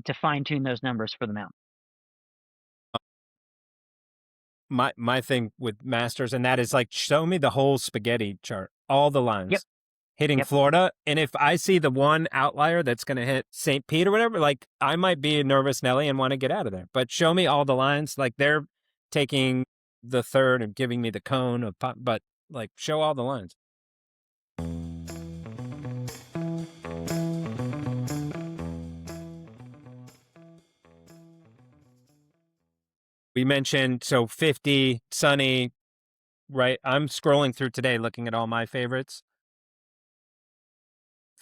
to fine tune those numbers for the mountain. My thing with masters, and that is like, show me the whole spaghetti chart, all the Yep. lines hitting Yep. Florida. And if I see the one outlier that's going to hit St. Pete or whatever, like, I might be a nervous Nelly and want to get out of there. But show me all the lines. Like, they're taking the third and giving me the cone of pop, but like, show all the lines. We mentioned, so 50, sunny, right? I'm scrolling through today looking at all my favorites.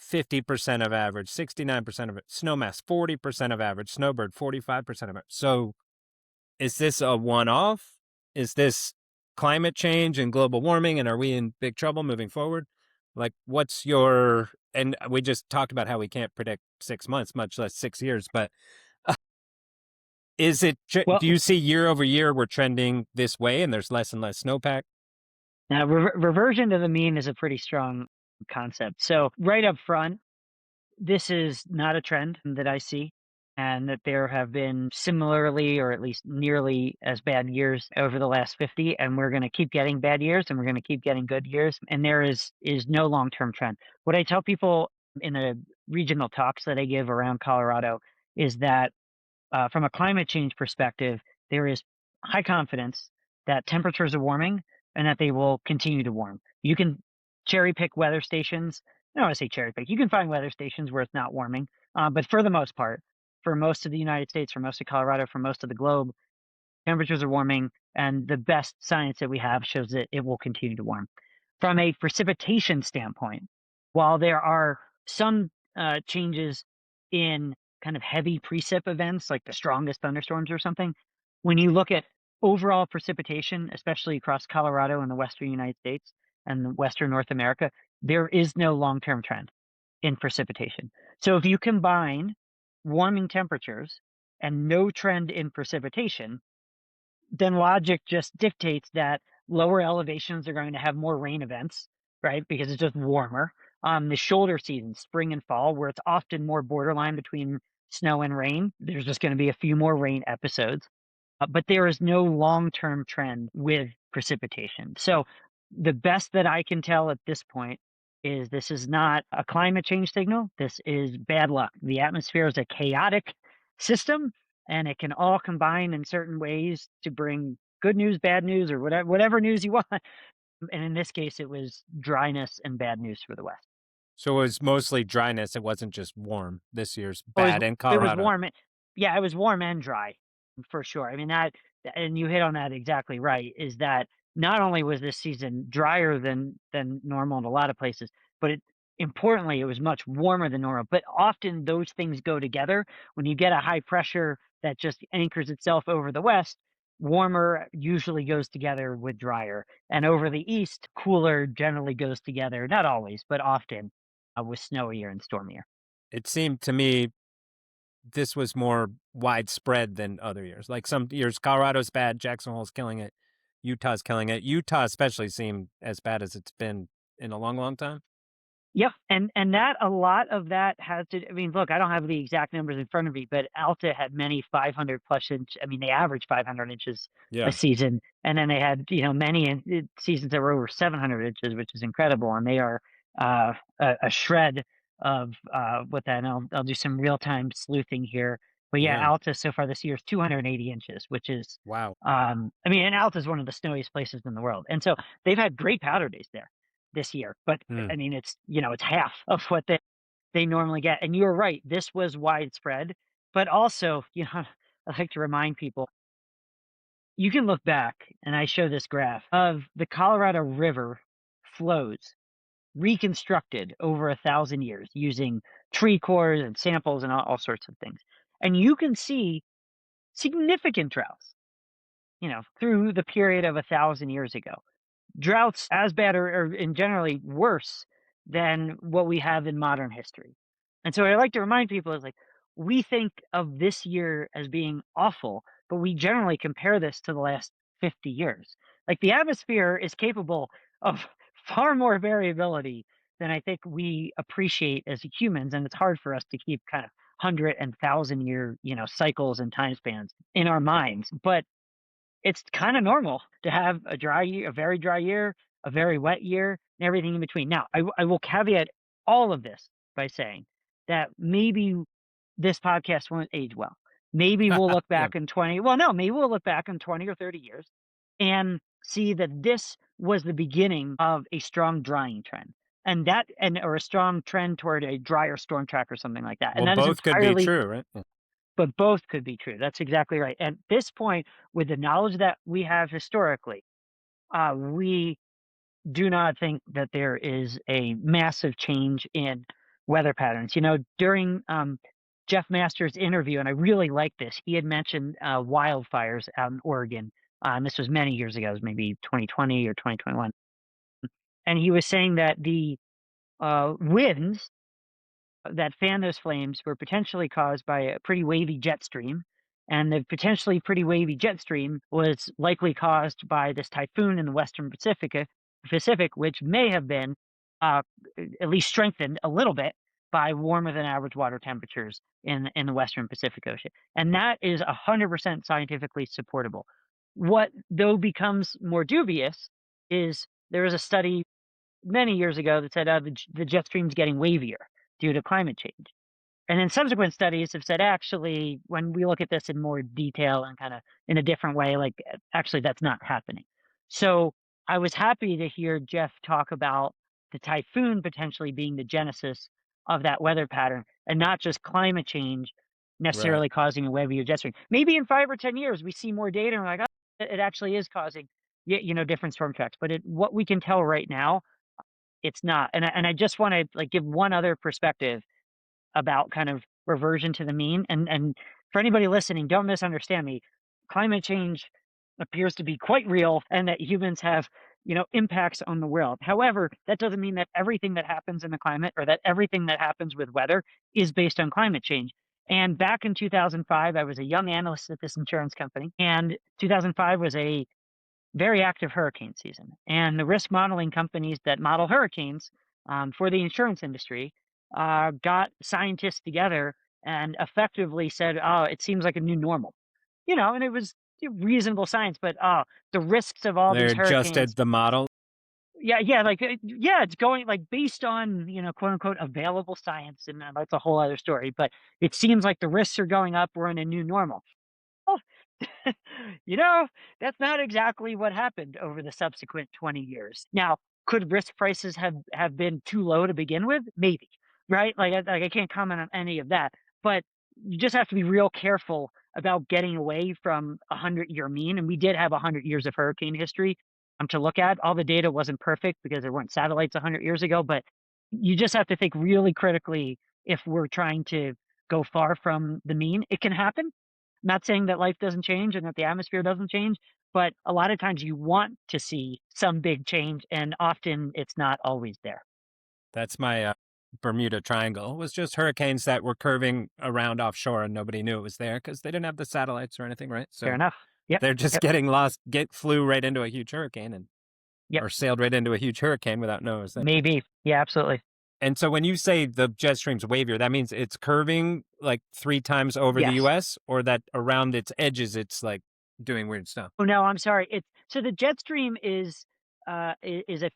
50% of average, 69% of it, snowmass 40% of average, snowbird 45% of it. So is this a one-off? Is this climate change and global warming, and are we in big trouble moving forward? Like, what's your, and we just talked about how we can't predict 6 months, much less 6 years, but is it, do Well, you see year over year we're trending this way and there's less and less snowpack? now reversion to the mean is a pretty strong concept. So right up front, this is not a trend that I see, and that there have been similarly or at least nearly as bad years over the last 50, and we're going to keep getting bad years and we're going to keep getting good years, and there is no long-term trend. What I tell people in the regional talks that I give around Colorado is that from a climate change perspective, there is high confidence that temperatures are warming and that they will continue to warm. You can cherry pick weather stations. I don't want to say cherry pick. You can find weather stations where it's not warming. But for the most part, for most of the United States, for most of Colorado, for most of the globe, temperatures are warming. And the best science that we have shows that it will continue to warm. From a precipitation standpoint, while there are some changes in kind of heavy precip events, like the strongest thunderstorms or something, when you look at overall precipitation, especially across Colorado and the western United States and western North America, there is no long-term trend in precipitation. So if you combine warming temperatures and no trend in precipitation, then logic just dictates that lower elevations are going to have more rain events, right? Because it's just warmer. The shoulder seasons, spring and fall, where it's often more borderline between snow and rain, there's just going to be a few more rain episodes. But there is no long-term trend with precipitation. So the best that I can tell at this point is this is not a climate change signal. This is bad luck. The atmosphere is a chaotic system, and it can all combine in certain ways to bring good news, bad news, or whatever news you want. And in this case, it was dryness and bad news for the West. So it was mostly dryness. It wasn't just warm. This year's Oh, bad in it was Colorado. warm. Yeah, it was warm and dry for sure. I mean, and you hit on that exactly right, is that not only was this season drier than normal in a lot of places, but importantly, it was much warmer than normal. But often those things go together. When you get a high pressure that just anchors itself over the west, warmer usually goes together with drier. And over the east, cooler generally goes together, not always, but often with snowier and stormier. It seemed to me this was more widespread than other years. Like some years, Colorado's bad, Jackson Hole's killing it, Utah's killing it. Utah especially seemed as bad as it's been in a long, long time. Yep, and that a lot of that has to. I mean, look, I don't have the exact numbers in front of me, but Alta had many 500 plus inch. I mean, they averaged 500 inches a season, and then they had many seasons that were over 700 inches, which is incredible. And they are a shred of what that. And I'll do some real time sleuthing here, but yeah, Alta so far this year is 280 inches, which is wow. I mean, and Alta is one of the snowiest places in the world, and so they've had great powder days there this year, but I mean, it's it's half of what they normally get. And you're right, this was widespread, but also, I like to remind people, you can look back, and I show this graph of the Colorado River flows reconstructed over 1,000 years using tree cores and samples and all sorts of things. And you can see significant droughts, through the period of 1,000 years ago. Droughts as bad or in generally worse than what we have in modern history. And so what I like to remind people is, like, we think of this year as being awful, but we generally compare this to the last 50 years. Like, the atmosphere is capable of far more variability than I think we appreciate as humans, and it's hard for us to keep kind of 100 and 1,000 year, cycles and time spans in our minds. But it's kind of normal to have a dry year, a very dry year, a very wet year, and everything in between. Now, I will caveat all of this by saying that maybe this podcast won't age well. Maybe we'll look back in 20, well, no, maybe we'll look back in 20 or 30 years and see that this was the beginning of a strong drying trend. Or a strong trend toward a drier storm track or something like that. Well, And that both is entirely, could be true, right? but both could be true. That's exactly right. At this point, with the knowledge that we have historically, we do not think that there is a massive change in weather patterns. During Jeff Masters' interview, and I really like this, he had mentioned wildfires out in Oregon. And this was many years ago, it was maybe 2020 or 2021. And he was saying that the winds that fan those flames were potentially caused by a pretty wavy jet stream. And the potentially pretty wavy jet stream was likely caused by this typhoon in the Western Pacific, which may have been at least strengthened a little bit by warmer than average water temperatures in the Western Pacific Ocean. And that is 100% scientifically supportable. What, though, becomes more dubious is there was a study many years ago that said the jet stream's getting wavier due to climate change. And then subsequent studies have said, actually, when we look at this in more detail and kind of in a different way, like, actually, that's not happening. So I was happy to hear Jeff talk about the typhoon potentially being the genesis of that weather pattern and not just climate change necessarily causing a wavier jet stream. Maybe in 5 or 10 years, we see more data and we're like, oh, it actually is causing, different storm tracks. But what we can tell right now, it's not. And I just want to give one other perspective about kind of reversion to the mean. And for anybody listening, don't misunderstand me. Climate change appears to be quite real and that humans have, impacts on the world. However, that doesn't mean that everything that happens in the climate or that everything that happens with weather is based on climate change. And back in 2005, I was a young analyst at this insurance company, and 2005 was a very active hurricane season. And the risk modeling companies that model hurricanes for the insurance industry got scientists together and effectively said, oh, it seems like a new normal, and it was reasonable science, but the risks of all these hurricanes. They adjusted the model. Yeah, it's going based on, quote unquote, available science. And that's a whole other story, but it seems like the risks are going up. We're in a new normal. Oh, that's not exactly what happened over the subsequent 20 years. Now, could risk prices have been too low to begin with? Maybe, right? I can't comment on any of that, but you just have to be real careful about getting away from a 100-year mean. And we did have 100 years of hurricane history to look at. All the data wasn't perfect because there weren't satellites 100 years ago, but you just have to think really critically if we're trying to go far from the mean. It can happen. Not saying that life doesn't change and that the atmosphere doesn't change, but a lot of times you want to see some big change, and often it's not always there. That's my Bermuda Triangle. It was just hurricanes that were curving around offshore and nobody knew it was there because they didn't have the satellites or anything, right? So fair enough. Yep. They're just getting lost, flew right into a huge hurricane and or sailed right into a huge hurricane without knowing it was there. Maybe. Yeah, absolutely. And so when you say the jet stream's wavier, that means it's curving 3 times over the U.S., or that around its edges it's doing weird stuff? Oh, no, I'm sorry. So the jet stream is a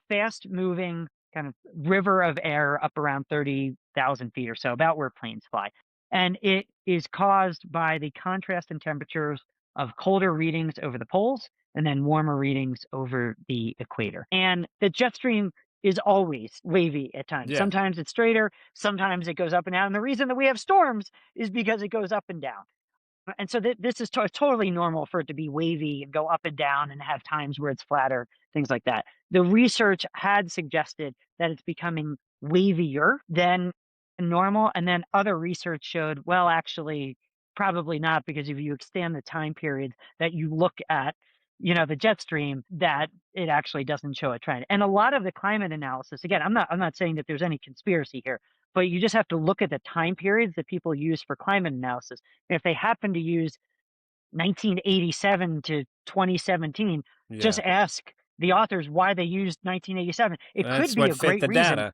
fast-moving kind of river of air up around 30,000 feet or so, about where planes fly. And it is caused by the contrast in temperatures of colder readings over the poles and then warmer readings over the equator. And the jet stream is always wavy at times. Yeah. Sometimes it's straighter, sometimes it goes up and down. And the reason that we have storms is because it goes up and down. And so this is totally normal for it to be wavy and go up and down and have times where it's flatter, things like that. The research had suggested that it's becoming wavier than normal. And then other research showed, well, actually, probably not, because if you extend the time period that you look at, the jet stream, that it actually doesn't show a trend. And a lot of the climate analysis, again, I'm not saying that there's any conspiracy here, but you just have to look at the time periods that people use for climate analysis. And if they happen to use 1987 to 2017, just ask the authors why they used 1987. That's could be a great reason. Data.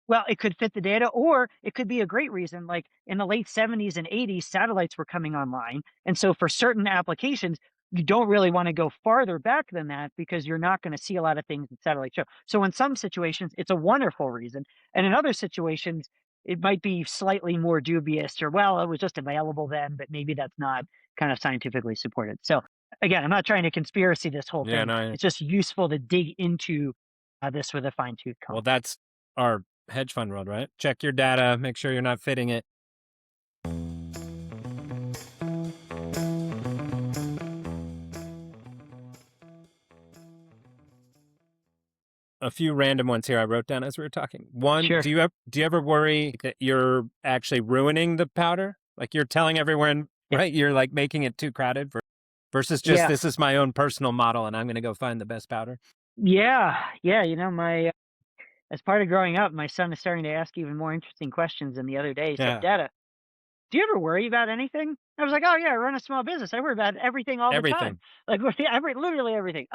Well, it could fit the data, or it could be a great reason. Like in the late 70s and 80s, satellites were coming online. And so for certain applications, you don't really want to go farther back than that because you're not going to see a lot of things that satellites show. So in some situations, it's a wonderful reason. And in other situations, it might be slightly more dubious, or, well, it was just available then, but maybe that's not kind of scientifically supported. So again, I'm not trying to conspiracy this whole thing. It's just useful to dig into this with a fine-tooth comb. Well, that's our hedge fund world, right? Check your data, make sure you're not fitting it. a few random ones here I wrote down as we were talking. One, Sure. do you ever worry that you're actually ruining the powder? Like you're telling everyone, Yeah. right? You're like making it too crowded versus just Yeah. this is my own personal model and I'm going to go find the best powder. Yeah. Yeah. As part of growing up, my son is starting to ask even more interesting questions. And the other day he said, Yeah. Dada, do you ever worry about anything? I was like, oh, yeah, I run a small business. I worry about everything all the time. Everything. Like, literally everything.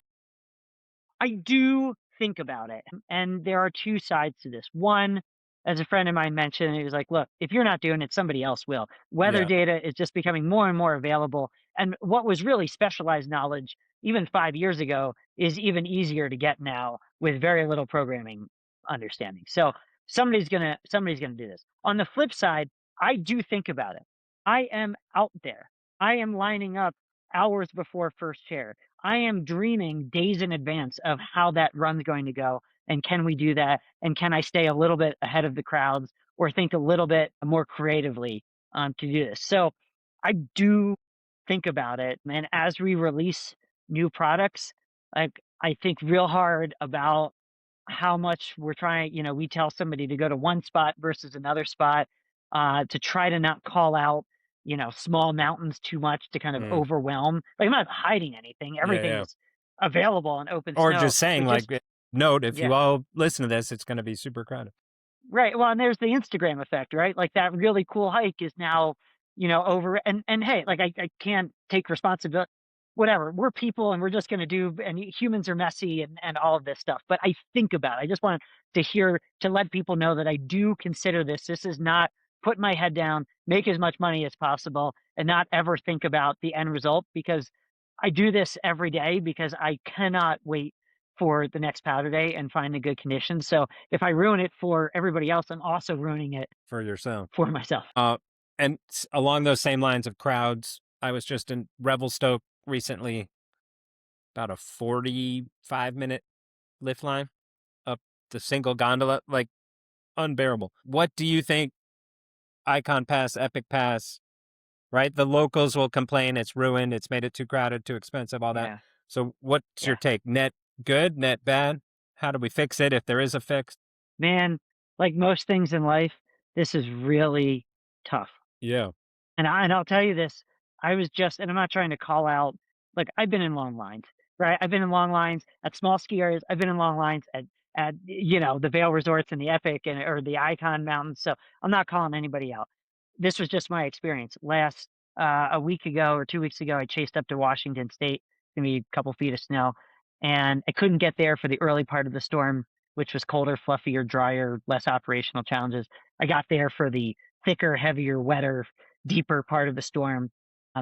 I do think about it. And there are two sides to this. One, as a friend of mine mentioned, he was like, look, if you're not doing it, somebody else will. Weather Yeah. data is just becoming more and more available. And what was really specialized knowledge even 5 years ago is even easier to get now with very little programming understanding. So somebody's gonna do this. On the flip side, I do think about it. I am out there. I am lining up hours before first chair. I am dreaming days in advance of how that run's going to go, and can we do that, and can I stay a little bit ahead of the crowds or think a little bit more creatively to do this. So I do think about it, and as we release new products, like I think real hard about how much we're trying. We tell somebody to go to one spot versus another spot, to try to not call out small mountains too much to kind of Mm. overwhelm. Like, I'm not hiding anything. Yeah, Everything yeah. is available on Open Or Snow. just saying But like, note, if yeah, you all listen to this, it's going to be super crowded. right. Well, and there's the Instagram effect, right? Like that really cool hike is now, over. And hey, like I can't take responsibility. Whatever. We're people, and we're just going to do. And humans are messy, and all of this stuff. But I think about it. I just want to let people know that I do consider this. This is not put my head down, make as much money as possible, and not ever think about the end result, because I do this every day because I cannot wait for the next powder day and find the good conditions. So if I ruin it for everybody else, I'm also ruining it For yourself. for myself. And along those same lines of crowds, I was just in Revelstoke recently, about a 45-minute lift line up the single gondola, like unbearable. What do you think? Ikon Pass, Epic Pass, right? The locals will complain it's ruined, it's made it too crowded, too expensive, all that. Yeah. So what's your Yeah. take? Net good, net bad? How do we fix it if there is a fix? Man, like most things in life, this is really tough. Yeah. And I'll tell you this, and I'm not trying to call out, like, I've been in long lines, right? I've been in long lines at small ski areas. I've been in long lines at the Vail Resorts and the Epic or the Ikon Mountains. So I'm not calling anybody out. This was just my experience. A week ago or 2 weeks ago, I chased up to Washington State, gonna be a couple feet of snow, and I couldn't get there for the early part of the storm, which was colder, fluffier, drier, less operational challenges. I got there for the thicker, heavier, wetter, deeper part of the storm.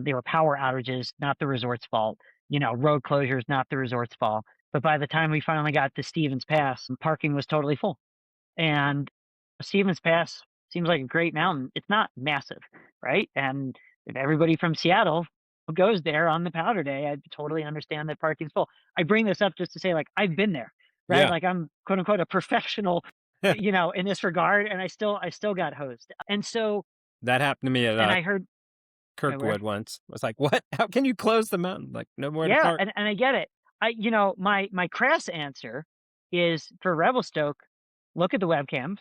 They were power outages, not the resort's fault. Road closures, not the resort's fault. But by the time we finally got to Stevens Pass, parking was totally full. And Stevens Pass seems like a great mountain. It's not massive, right? And if everybody from Seattle goes there on the powder day, I totally understand that parking's full. I bring this up just to say, like, I've been there, right? Yeah. Like, I'm quote unquote a professional, in this regard, and I still got hosed. And so, That happened to me at and I heard, Kirkwood once. I was like, what? How can you close the mountain? Like, no more to yeah, park. and I get it. My crass answer is for Revelstoke, look at the webcams.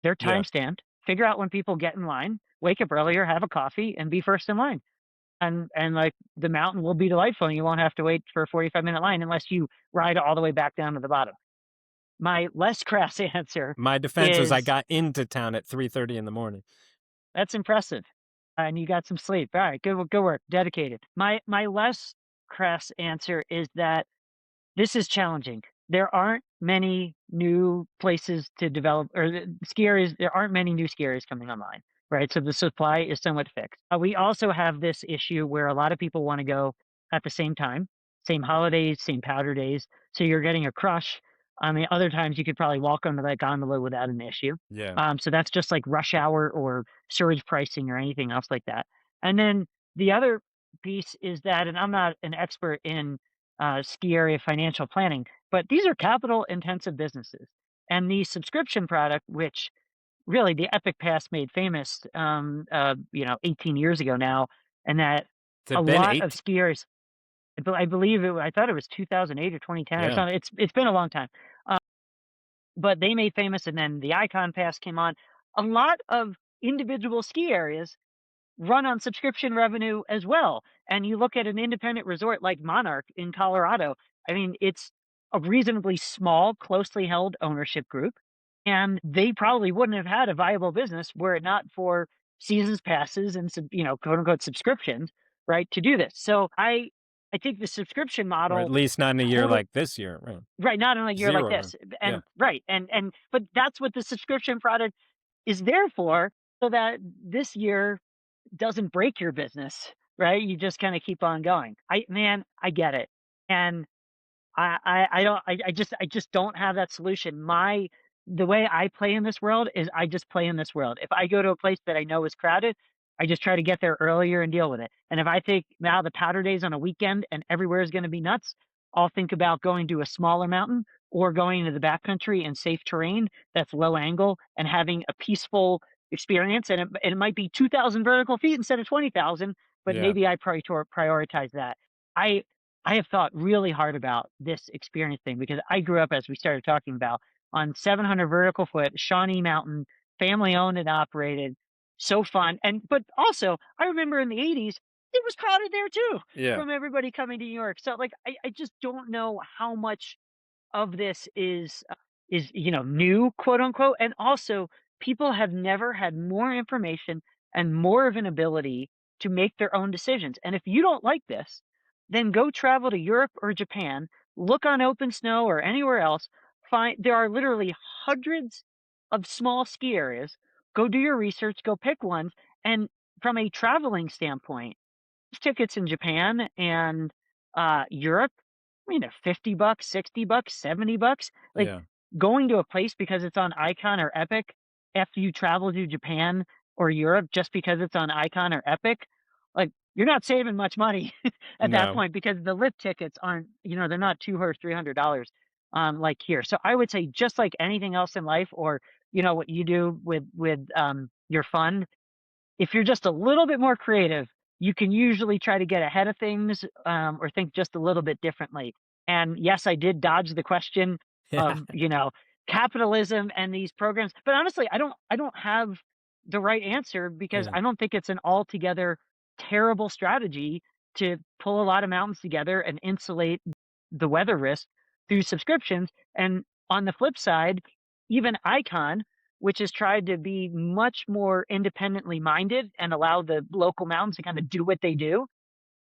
They're Yeah. time stamped. Figure out when people get in line. Wake up earlier, have a coffee, and be first in line. And like, the mountain will be delightful, and you won't have to wait for a 45-minute line unless you ride all the way back down to the bottom. My less crass answer. My defense was I is- got into town at 3:30 in the morning. That's impressive. And you got some sleep. All right, good work, dedicated. My less crass answer is that this is challenging. There aren't many new places to develop, or ski areas. There aren't many new ski areas coming online, right? So the supply is somewhat fixed. We also have this issue where a lot of people want to go at the same time, same holidays, same powder days. So you're getting a crush. I mean, other times you could probably walk onto that gondola without an issue. Yeah. So that's just like rush hour or surge pricing or anything else like that. And then the other piece is that, and I'm not an expert in ski area financial planning, but these are capital intensive businesses. And the subscription product, which really the Epic Pass made famous, 18 years ago now, and that Has a it been lot 8? of ski areas, I believe I thought it was 2008 or 2010 or Yeah. something. It's been a long time. but they made famous, and then the Ikon Pass came on. A lot of individual ski areas run on subscription revenue as well. And you look at an independent resort like Monarch in Colorado, I mean, it's a reasonably small, closely held ownership group, and they probably wouldn't have had a viable business were it not for seasons passes and quote unquote subscriptions, right, to do this. So I think the subscription Or at model least not in a year total like this year, right? right, not in a year like Zero. this. Yeah. And right. And but that's what the subscription product is there for, so that this year doesn't break your business, right? You just kind of keep on going. I get it. And I just don't have that solution. The way I play in this world is I just play in this world. If I go to a place that I know is crowded, I just try to get there earlier and deal with it. And if I think now the powder days on a weekend and everywhere is going to be nuts, I'll think about going to a smaller mountain or going into the backcountry and safe terrain that's low angle and having a peaceful experience. And it might be 2,000 vertical feet instead of 20,000, but Yeah. maybe I prioritize that. I I have thought really hard about this experience thing because I grew up, as we started talking about, on 700 vertical foot, Shawnee Mountain, family owned and operated. So fun. But also, I remember in the 80s, it was crowded there too, Yeah. from everybody coming to New York. So, like, I just don't know how much of this is new, quote unquote. And also, people have never had more information and more of an ability to make their own decisions. And if you don't like this, then go travel to Europe or Japan, look on OpenSnow or anywhere else. Find There are literally hundreds of small ski areas. Go do your research, go pick ones. And from a traveling standpoint, tickets in Japan and Europe, $50, $60, $70. Like, Yeah. going to a place because it's on Icon or Epic after you travel to Japan or Europe just because it's on Icon or Epic, like, you're not saving much money at that No. point, because the lift tickets aren't, they're not $200 or $300 like here. So I would say, just like anything else in life, or what you do with your fund, if you're just a little bit more creative, you can usually try to get ahead of things, or think just a little bit differently. And yes, I did dodge the question Yeah. of, capitalism and these programs, but honestly, I don't have the right answer, because Yeah. I don't think it's an altogether terrible strategy to pull a lot of mountains together and insulate the weather risk through subscriptions. And on the flip side, even Icon, which has tried to be much more independently minded and allow the local mountains to kind of do what they do,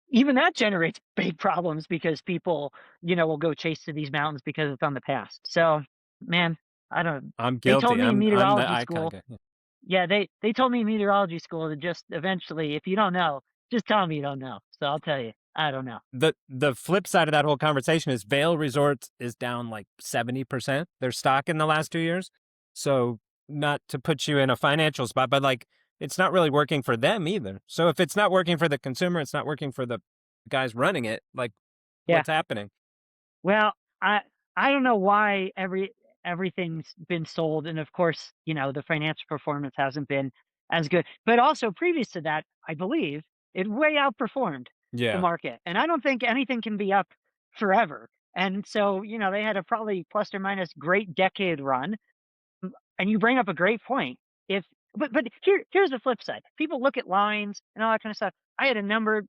even that generates big problems, because people, will go chase to these mountains because it's on the pass. So, man, I don't. I'm They told guilty. me in I'm the meteorology icon school. guy. Yeah. Yeah, they told me in meteorology school to just eventually, if you don't know, just tell me you don't know. So I'll tell you, I don't know. The flip side of that whole conversation is Vail Resorts is down like 70% their stock in the last 2 years. So, not to put you in a financial spot, but like, it's not really working for them either. So if it's not working for the consumer, it's not working for the guys running it. Like, Yeah. what's happening? Well, I don't know why everything's been sold, and of course, the financial performance hasn't been as good. But also previous to that, I believe it way outperformed the Yeah. market, and I don't think anything can be up forever. And so, they had a probably plus or minus great decade run. And you bring up a great point. If but here's the flip side. People look at lines and all that kind of stuff. I had a number.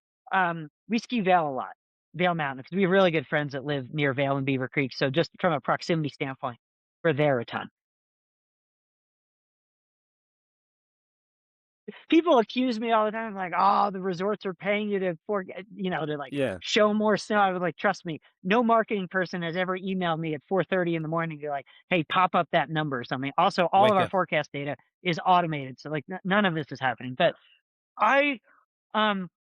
We ski Vail a lot, Vail Mountain, because we have really good friends that live near Vail and Beaver Creek. So just from a proximity standpoint, we're there a ton. People accuse me all the time, like, "Oh, the resorts are paying you to to like Yeah. show more snow." I was like, "Trust me, no marketing person has ever emailed me at 4:30 in the morning to like, hey, pop up that number or something." Also, all of Wake our up. forecast data is automated, so like none of this is happening. But I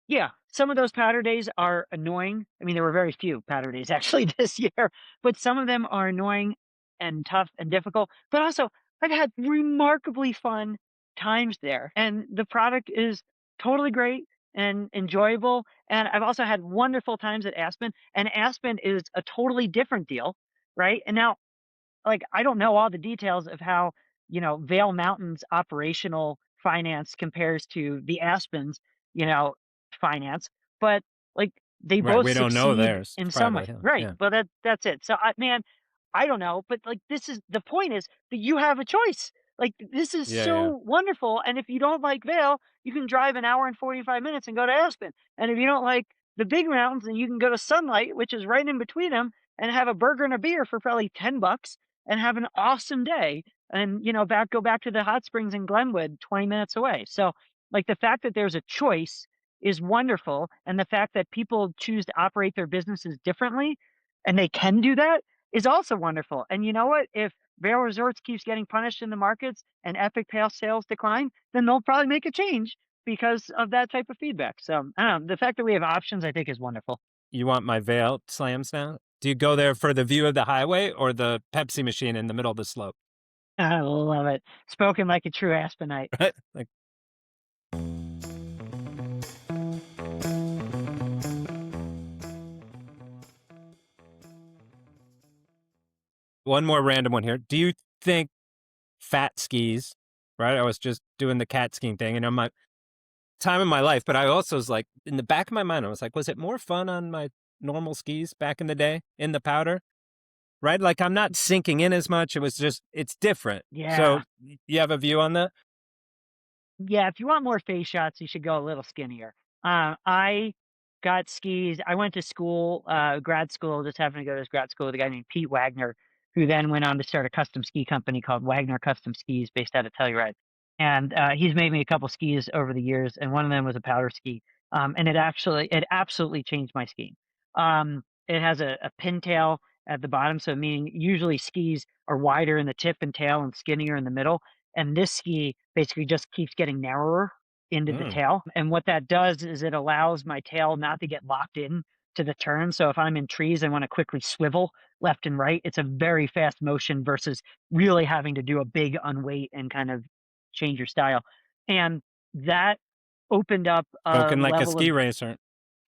yeah, some of those powder days are annoying. I mean, there were very few powder days actually this year, but some of them are annoying and tough and difficult. But also, I've had remarkably fun times there, and the product is totally great and enjoyable. And I've also had wonderful times at Aspen, and Aspen is a totally different deal, right? And now, like, I don't know all the details of how, Vail Mountain's operational finance compares to the Aspen's, finance, but like, they Right. both We don't know succeed theirs. in It's some way. privately held. Right. Yeah. But that's it. So man, I don't know, but like this is the point is that you have a choice. Like this is Yeah, yeah. so wonderful. And if you don't like Vail, you can drive an hour and 45 minutes and go to Aspen. And if you don't like the big mountains, then you can go to Sunlight, which is right in between them, and have a burger and a beer for probably $10 and have an awesome day. And go back to the hot springs in Glenwood, 20 minutes away. So like the fact that there's a choice is wonderful. And the fact that people choose to operate their businesses differently and they can do that is also wonderful. And you know what? If Vail Resorts keeps getting punished in the markets and Epic Pass sales decline, then they'll probably make a change because of that type of feedback. So I don't know. The fact that we have options, I think, is wonderful. You want my Vail slams now? Do you go there for the view of the highway or the Pepsi machine in the middle of the slope? I love it. Spoken like a true Aspenite. Right? Like, one more random one here. Do you think fat skis, right? I was just doing the cat skiing thing, and I'm my time in my life, but I also was like, in the back of my mind, I was like, was it more fun on my normal skis back in the day in the powder? Right? Like I'm not sinking in as much. It was just, it's different. Yeah. So you have a view on that? Yeah, if you want more face shots, you should go a little skinnier. I got skis. I went to school, grad school, just happened to go to grad school with a guy named Pete Wagner, who then went on to start a custom ski company called Wagner Custom Skis based out of Telluride. And he's made me a couple skis over the years, and one of them was a powder ski. And it absolutely changed my skiing. It has a pintail at the bottom, so meaning usually skis are wider in the tip and tail and skinnier in the middle. And this ski basically just keeps getting narrower into the tail. And what that does is it allows my tail not to get locked in to the turn. So if I'm in trees and want to quickly swivel left and right, it's a very fast motion versus really having to do a big unweight and kind of change your style. And that opened up a Spoken like a level ski of racer.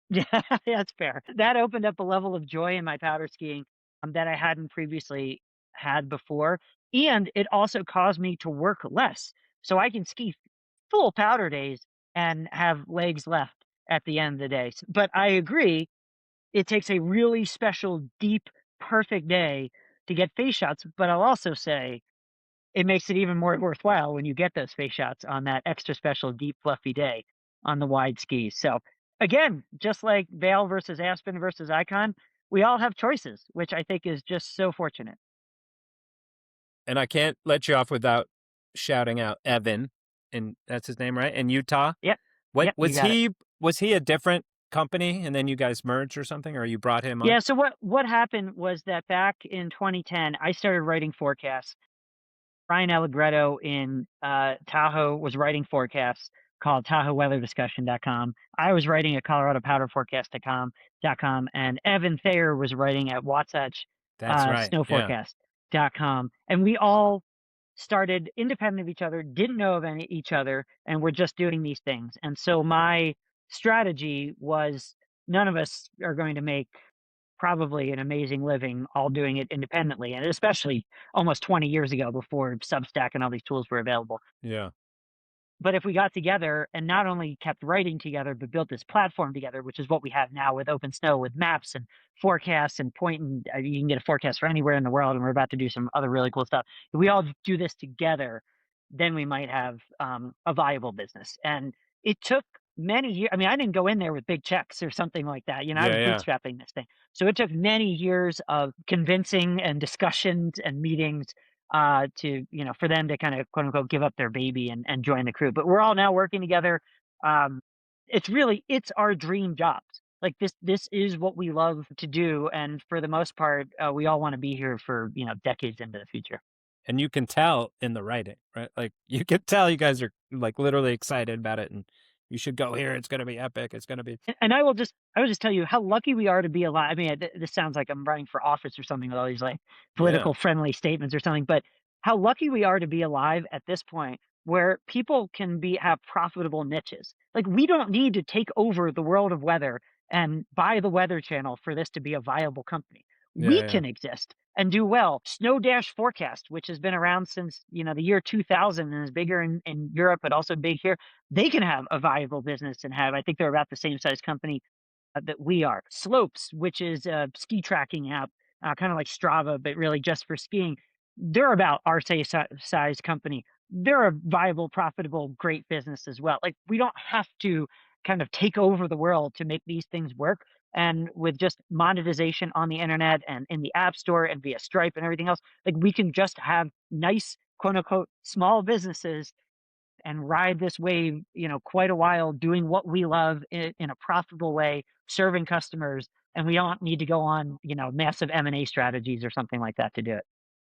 yeah, that's fair. That opened up a level of joy in my powder skiing that I hadn't previously had before. And it also caused me to work less. So I can ski full powder days and have legs left at the end of the day. But I agree, it takes a really special, deep, perfect day to get face shots. But I'll also say it makes it even more worthwhile when you get those face shots on that extra special, deep, fluffy day on the wide skis. So again, just like Vail versus Aspen versus Ikon, we all have choices, which I think is just so fortunate. And I can't let you off without shouting out Evan, and that's his name, right? In Utah. Yep. What Yep, you was got it. Was he a different company, and then you guys merged or something, or you brought him on? Yeah. So what happened was that back in 2010, I started writing forecasts. Ryan Allegretto in Tahoe was writing forecasts called TahoeWeatherDiscussion.com. I was writing at ColoradoPowderForecast.com, and Evan Thayer was writing at Wasatch That's right. Yeah. SnowForecast.com. And we all started independent of each other, didn't know of each other, and we're just doing these things. And so my strategy was none of us are going to make probably an amazing living all doing it independently, and especially almost 20 years ago before Substack and all these tools were available. Yeah. But if we got together and not only kept writing together, but built this platform together, which is what we have now with OpenSnow, with maps and forecasts and you can get a forecast for anywhere in the world. And we're about to do some other really cool stuff. If we all do this together, then we might have a viable business. And it took many years. I mean, I didn't go in there with big checks or something like that. I was bootstrapping this thing. So it took many years of convincing and discussions and meetings for them to kind of quote unquote give up their baby and join the crew. But we're all now working together. It's our dream jobs. Like this is what we love to do. And for the most part, we all want to be here for, decades into the future. And you can tell in the writing, right? Like you can tell you guys are like literally excited about it, and you should go here. It's going to be epic. It's going to be. And I will just tell you how lucky we are to be alive. I mean, this sounds like I'm running for office or something with all these like political friendly statements or something, but how lucky we are to be alive at this point where people can have profitable niches. Like we don't need to take over the world of weather and buy the Weather Channel for this to be a viable company. We can exist and do well. Snow Dash Forecast, which has been around since the year 2000 and is bigger in Europe, but also big here. They can have a viable business and I think they're about the same size company that we are. Slopes, which is a ski tracking app kind of like Strava, but really just for skiing. They're about our size company. They're a viable, profitable, great business as well. Like we don't have to kind of take over the world to make these things work. And with just monetization on the internet and in the app store and via Stripe and everything else, like we can just have nice, quote unquote, small businesses and ride this wave, quite a while doing what we love in a profitable way, serving customers. And we don't need to go on, massive M&A strategies or something like that to do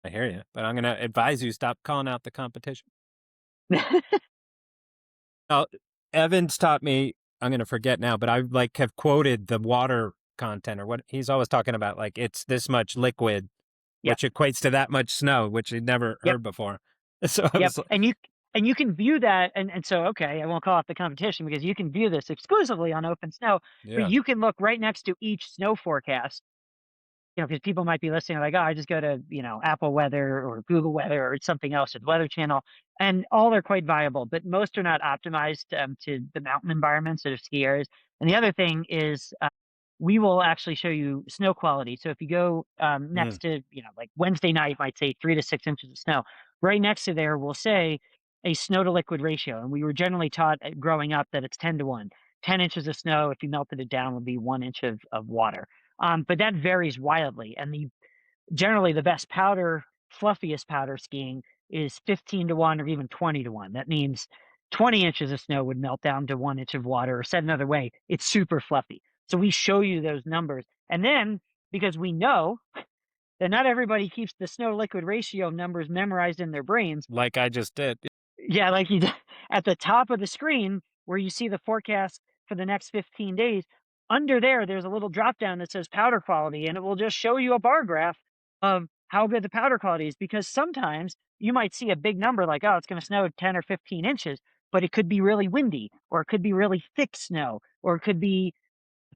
I hear you, but I'm going to advise you stop calling out the competition. it. Oh, Evan's taught me, I'm going to forget now, but I have quoted the water content or what he's always talking about. Like it's this much liquid, Yep. which equates to that much snow, which he'd never Yep. heard before. So I Yep. was like, And you can view that, and so okay, I won't call it the competition because you can view this exclusively on OpenSnow, but yeah, you can look right next to each snow forecast. Because people might be listening like, oh, I just go to, Apple Weather or Google Weather or something else or the Weather Channel, and all are quite viable, but most are not optimized to the mountain environments or ski areas. And the other thing is, we will actually show you snow quality. So if you go mm, next to, like Wednesday night, might say 3 to 6 inches of snow. Right next to there, we'll say a snow to liquid ratio. And we were generally taught growing up that it's 10 to 1. 10 inches of snow, if you melted it down, would be 1 inch of water. But that varies wildly. And generally the best powder, fluffiest powder skiing is 15 to 1 or even 20 to 1. That means 20 inches of snow would melt down to 1 inch of water, or said another way, it's super fluffy. So we show you those numbers. And then because we know that not everybody keeps the snow liquid ratio numbers memorized in their brains, like I just did. yeah, like at the top of the screen where you see the forecast for the next 15 days, under there, there's a little drop down that says powder quality, and it will just show you a bar graph of how good the powder quality is. Because sometimes you might see a big number like, oh, it's going to snow 10 or 15 inches, but it could be really windy, or it could be really thick snow, or it could be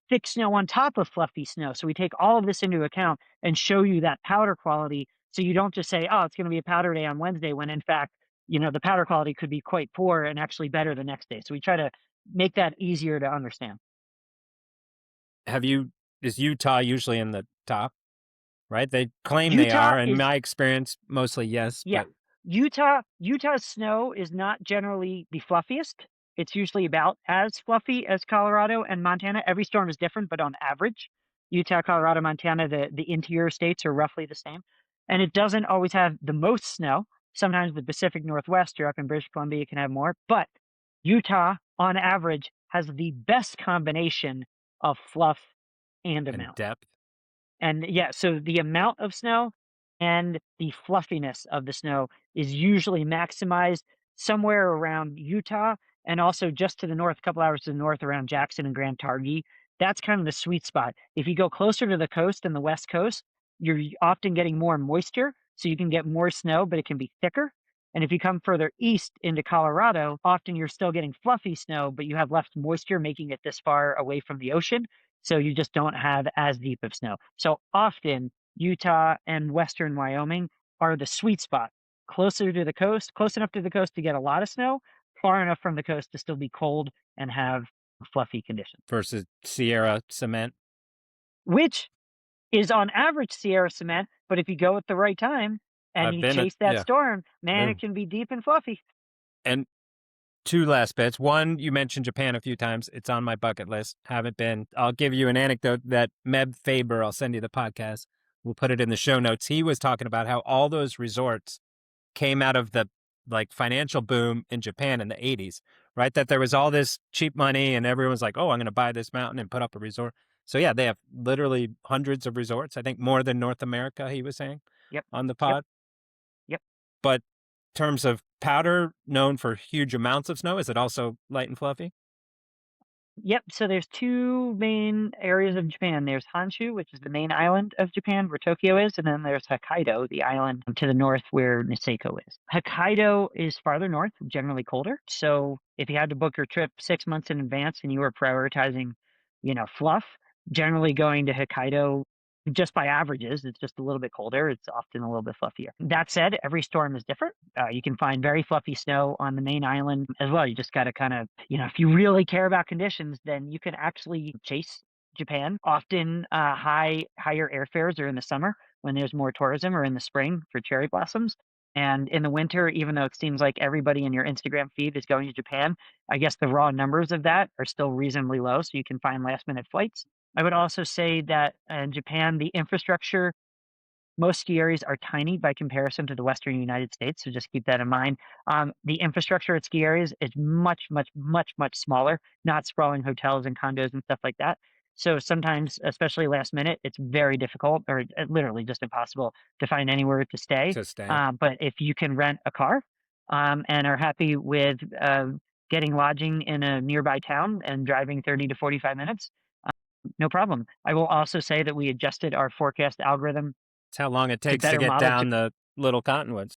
thick snow on top of fluffy snow. So we take all of this into account and show you that powder quality. So you don't just say, oh, it's going to be a powder day on Wednesday, when in fact, the powder quality could be quite poor and actually better the next day. So we try to make that easier to understand. Is Utah usually in the top, right? They claim they Utah are. In is my experience, mostly yes, Yeah. but Utah's snow is not generally the fluffiest. It's usually about as fluffy as Colorado and Montana. Every storm is different, but on average, Utah, Colorado, Montana, the interior states are roughly the same. And it doesn't always have the most snow. Sometimes the Pacific Northwest or up in British Columbia can have more, but Utah, on average, has the best combination of fluff and and amount. depth. And yeah, so the amount of snow and the fluffiness of the snow is usually maximized somewhere around Utah, and also just to the north, a couple hours to the north around Jackson and Grand Targhee. That's kind of the sweet spot. If you go closer to the coast and the West Coast, you're often getting more moisture, so you can get more snow, but it can be thicker. And if you come further east into Colorado, often you're still getting fluffy snow, but you have less moisture, making it this far away from the ocean. So you just don't have as deep of snow. So often Utah and western Wyoming are the sweet spot, closer to the coast, close enough to the coast to get a lot of snow, far enough from the coast to still be cold and have fluffy conditions, Versus Sierra cement. which is on average Sierra cement. But if you go at the right time and I've you been at, chase that yeah. storm, man, Yeah. it can be deep and fluffy. And two last bits. One, you mentioned Japan a few times. It's on my bucket list. Haven't been. I'll give you an anecdote that Meb Faber, I'll send you the podcast. We'll put it in the show notes. He was talking about how all those resorts came out of the financial boom in Japan in the 80s, right? That there was all this cheap money and everyone's like, oh, I'm going to buy this mountain and put up a resort. So yeah, they have literally hundreds of resorts. I think more than North America, he was saying Yep. on the Yep. pod. Yep. But in terms of powder, known for huge amounts of snow, is it also light and fluffy? Yep. So there's two main areas of Japan. There's Honshu, which is the main island of Japan where Tokyo is, and then there's Hokkaido, the island to the north where Niseko is. Hokkaido is farther north, generally colder. So if you had to book your trip 6 months in advance and you were prioritizing, fluff, generally going to Hokkaido just by averages, it's just a little bit colder. It's often a little bit fluffier. That said, every storm is different. You can find very fluffy snow on the main island as well. You just got to kind of, if you really care about conditions, then you can actually chase Japan. Often higher airfares are in the summer when there's more tourism, or in the spring for cherry blossoms. And in the winter, even though it seems like everybody in your Instagram feed is going to Japan, I guess the raw numbers of that are still reasonably low, so you can find last minute flights. I would also say that in Japan, the infrastructure, most ski areas are tiny by comparison to the Western United States, so just keep that in mind. The infrastructure at ski areas is much, much, much, much smaller, not sprawling hotels and condos and stuff like that. So sometimes, especially last minute, it's very difficult, or literally just impossible to find anywhere to stay. To stay. But if you can rent a car and are happy with getting lodging in a nearby town and driving 30 to 45 minutes, no problem. I will also say that we adjusted our forecast algorithm It's how long it takes to better get model down the little cottonwoods.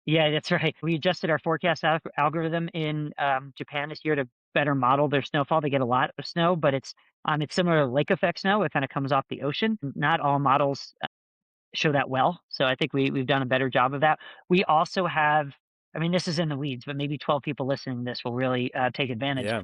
Yeah, that's right. We adjusted our forecast algorithm in Japan this year to better model their snowfall. They get a lot of snow, but it's similar to lake effect snow. It kind of comes off the ocean. Not all models show that well, so I think we've done a better job of that. We also have, I mean, this is in the weeds, but maybe 12 people listening to this will really take advantage. Yeah.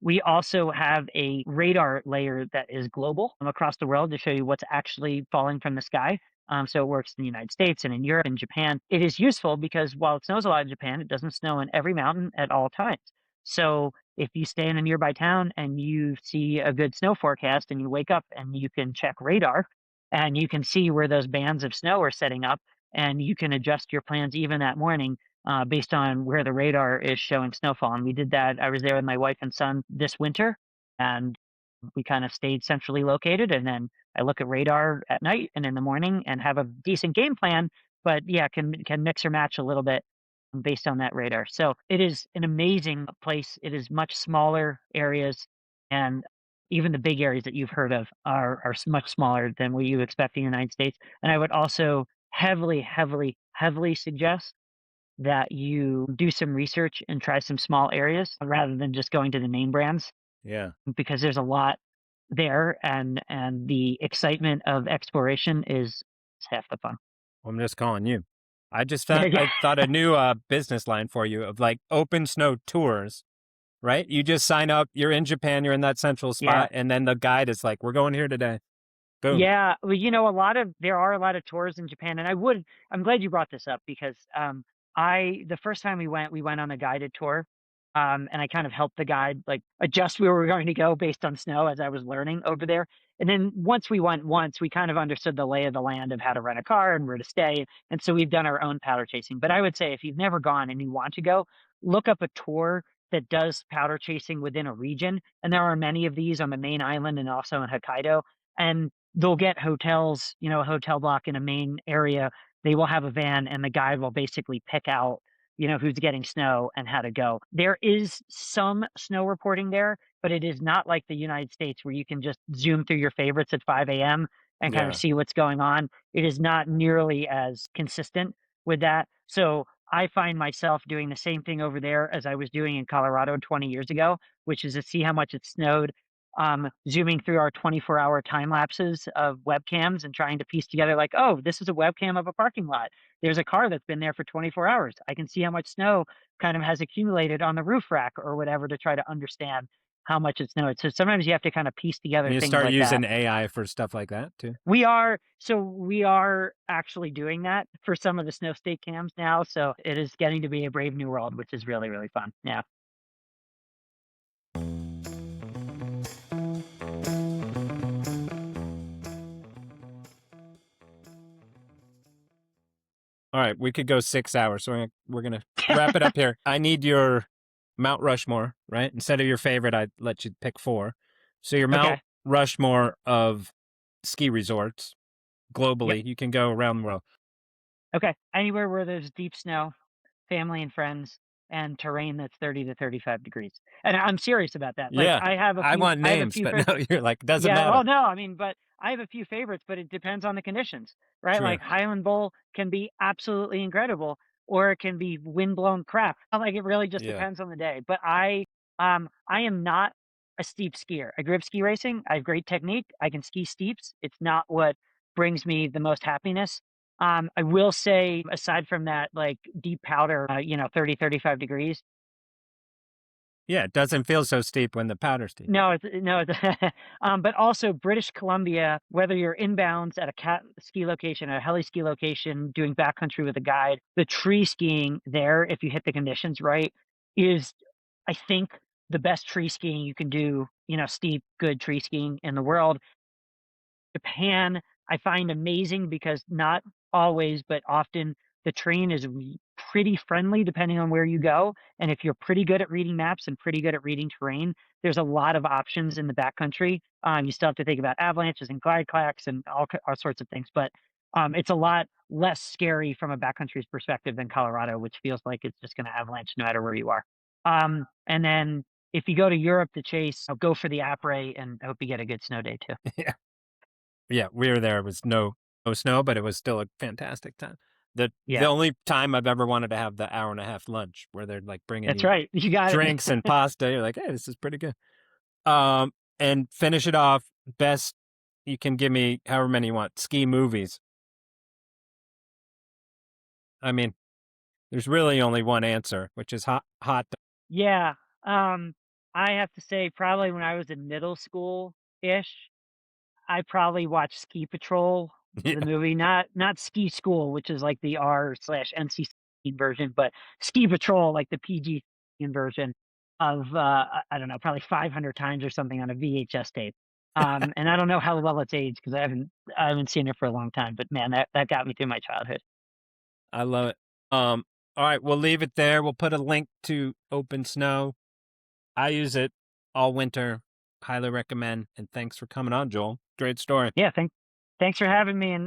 We also have a radar layer that is global across the world to show you what's actually falling from the sky. So it works in the United States and in Europe and Japan. It is useful because while it snows a lot in Japan, it doesn't snow in every mountain at all times. So if you stay in a nearby town and you see a good snow forecast and you wake up and you can check radar and you can see where those bands of snow are setting up, and you can adjust your plans even that morning based on where the radar is showing snowfall. And we did that. I was there with my wife and son this winter, and we kind of stayed centrally located. And then I look at radar at night and in the morning and have a decent game plan. But yeah, can mix or match a little bit based on that radar. So it is an amazing place. It is much smaller areas, and even the big areas that you've heard of are much smaller than what you expect in the United States. And I would also heavily, heavily, heavily suggest that you do some research and try some small areas rather than just going to the name brands, Yeah. because there's a lot there, and the excitement of exploration is half the fun. I'm just calling you. I just found, Yeah. I thought a new business line for you of like open snow tours, right? You just sign up, you're in Japan, you're in that central Yeah. spot, and then the guide is like, we're going here today. Boom. Yeah, well, there are a lot of tours in Japan, and I'm glad you brought this up because the first time we went on a guided tour, and I kind of helped the guide like adjust where we were going to go based on snow as I was learning over there. And then once we went once, we kind of understood the lay of the land of how to rent a car and where to stay, and so we've done our own powder chasing. But I would say if you've never gone and you want to go, look up a tour that does powder chasing within a region, and there are many of these on the main island and also in Hokkaido. And they'll get hotels, a hotel block in a main area. They will have a van, and the guide will basically pick out, who's getting snow and how to go. There is some snow reporting there, but it is not like the United States where you can just zoom through your favorites at 5 a.m. and kind Yeah. of see what's going on. It is not nearly as consistent with that. So I find myself doing the same thing over there as I was doing in Colorado 20 years ago, which is to see how much it snowed, zooming through our 24-hour time lapses of webcams and trying to piece together like, oh, this is a webcam of a parking lot. There's a car that's been there for 24 hours. I can see how much snow kind of has accumulated on the roof rack or whatever to try to understand how much it snowed. So sometimes you have to kind of piece together And you things start like using that. AI for stuff like that too. We are actually doing that for some of the snow state cams now. So it is getting to be a brave new world, which is really, really fun. Yeah. All right, we could go 6 hours, so we're gonna wrap it up here. I need your Mount Rushmore, right? Instead of your favorite, I'd let you pick 4. So your Mount Okay. Rushmore of ski resorts globally. Yep. You can go around the world. Okay. Anywhere where there's deep snow, family and friends, and terrain that's 30 to 35 degrees. And I'm serious about that. Like Yeah, I want I have a names, few but no, you're like, doesn't Yeah, matter. well, no, I mean, but I have a few favorites, but it depends on the conditions, right? True. Like Highland Bowl can be absolutely incredible, or it can be windblown crap. Like it really just Yeah. depends on the day. But I am not a steep skier. I grew up ski racing. I have great technique. I can ski steeps. It's not what brings me the most happiness. I will say, aside from that, like deep powder, 30, 35 degrees, Yeah, it doesn't feel so steep when the powder's steep. No, but also British Columbia, whether you're inbounds at a ski location, a heli ski location, doing backcountry with a guide, the tree skiing there, if you hit the conditions right, is, I think, the best tree skiing you can do, steep, good tree skiing in the world. Japan, I find amazing because not always, but often the terrain is pretty friendly depending on where you go. And if you're pretty good at reading maps and pretty good at reading terrain, there's a lot of options in the backcountry. You still have to think about avalanches and glide clacks and all sorts of things, but it's a lot less scary from a backcountry's perspective than Colorado, which feels like it's just going to avalanche no matter where you are. And then if you go to Europe to chase, go for the après and hope you get a good snow day too. Yeah. Yeah, we were there. It was no snow, but it was still a fantastic time. The only time I've ever wanted to have the hour-and-a-half lunch where they're like bringing That's right. You got drinks and pasta. You're like, hey, this is pretty good. And finish it off. Best you can give me, however many you want, ski movies. I mean, there's really only one answer, which is hot. Yeah. I have to say, probably when I was in middle school-ish, I probably watched Ski Patrol, the movie, not Ski School, which is like the R/NC version, but Ski Patrol, like the PG version of, I don't know, probably 500 times or something on a VHS tape. And I don't know how well it's aged because I haven't seen it for a long time, but man, that got me through my childhood. I love it. All right, we'll leave it there. We'll put a link to OpenSnow. I use it all winter. Highly recommend. And thanks for coming on, Joel. Great story. Yeah, thanks for having me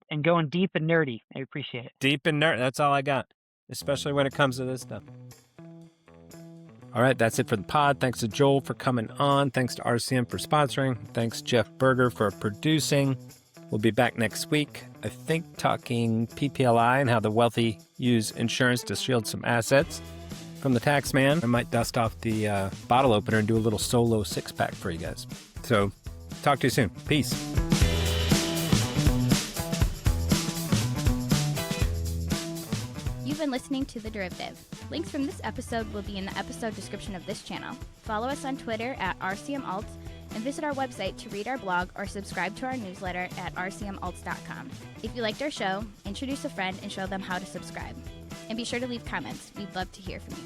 and going deep and nerdy. I appreciate it. Deep and nerd. That's all I got, especially when it comes to this stuff. All right, that's it for the pod. Thanks to Joel for coming on. Thanks to RCM for sponsoring. Thanks, Jeff Berger, for producing. We'll be back next week, I think, talking PPLI and how the wealthy use insurance to shield some assets from the tax man. I might dust off the bottle opener and do a little solo six-pack for you guys. So talk to you soon. Peace. You've been listening to The Derivative. Links from this episode will be in the episode description of this channel. Follow us on Twitter at RCMAlts and visit our website to read our blog or subscribe to our newsletter at rcmalts.com. If you liked our show, introduce a friend and show them how to subscribe. And be sure to leave comments. We'd love to hear from you.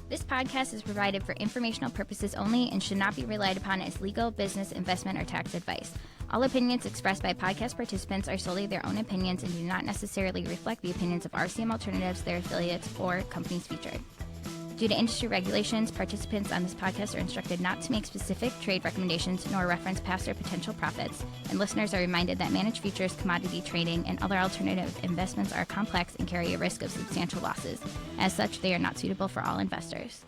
This podcast is provided for informational purposes only and should not be relied upon as legal, business, investment, or tax advice. All opinions expressed by podcast participants are solely their own opinions and do not necessarily reflect the opinions of RCM Alternatives, their affiliates, or companies featured. Due to industry regulations, participants on this podcast are instructed not to make specific trade recommendations nor reference past or potential profits, and listeners are reminded that managed futures, commodity trading, and other alternative investments are complex and carry a risk of substantial losses. As such, they are not suitable for all investors.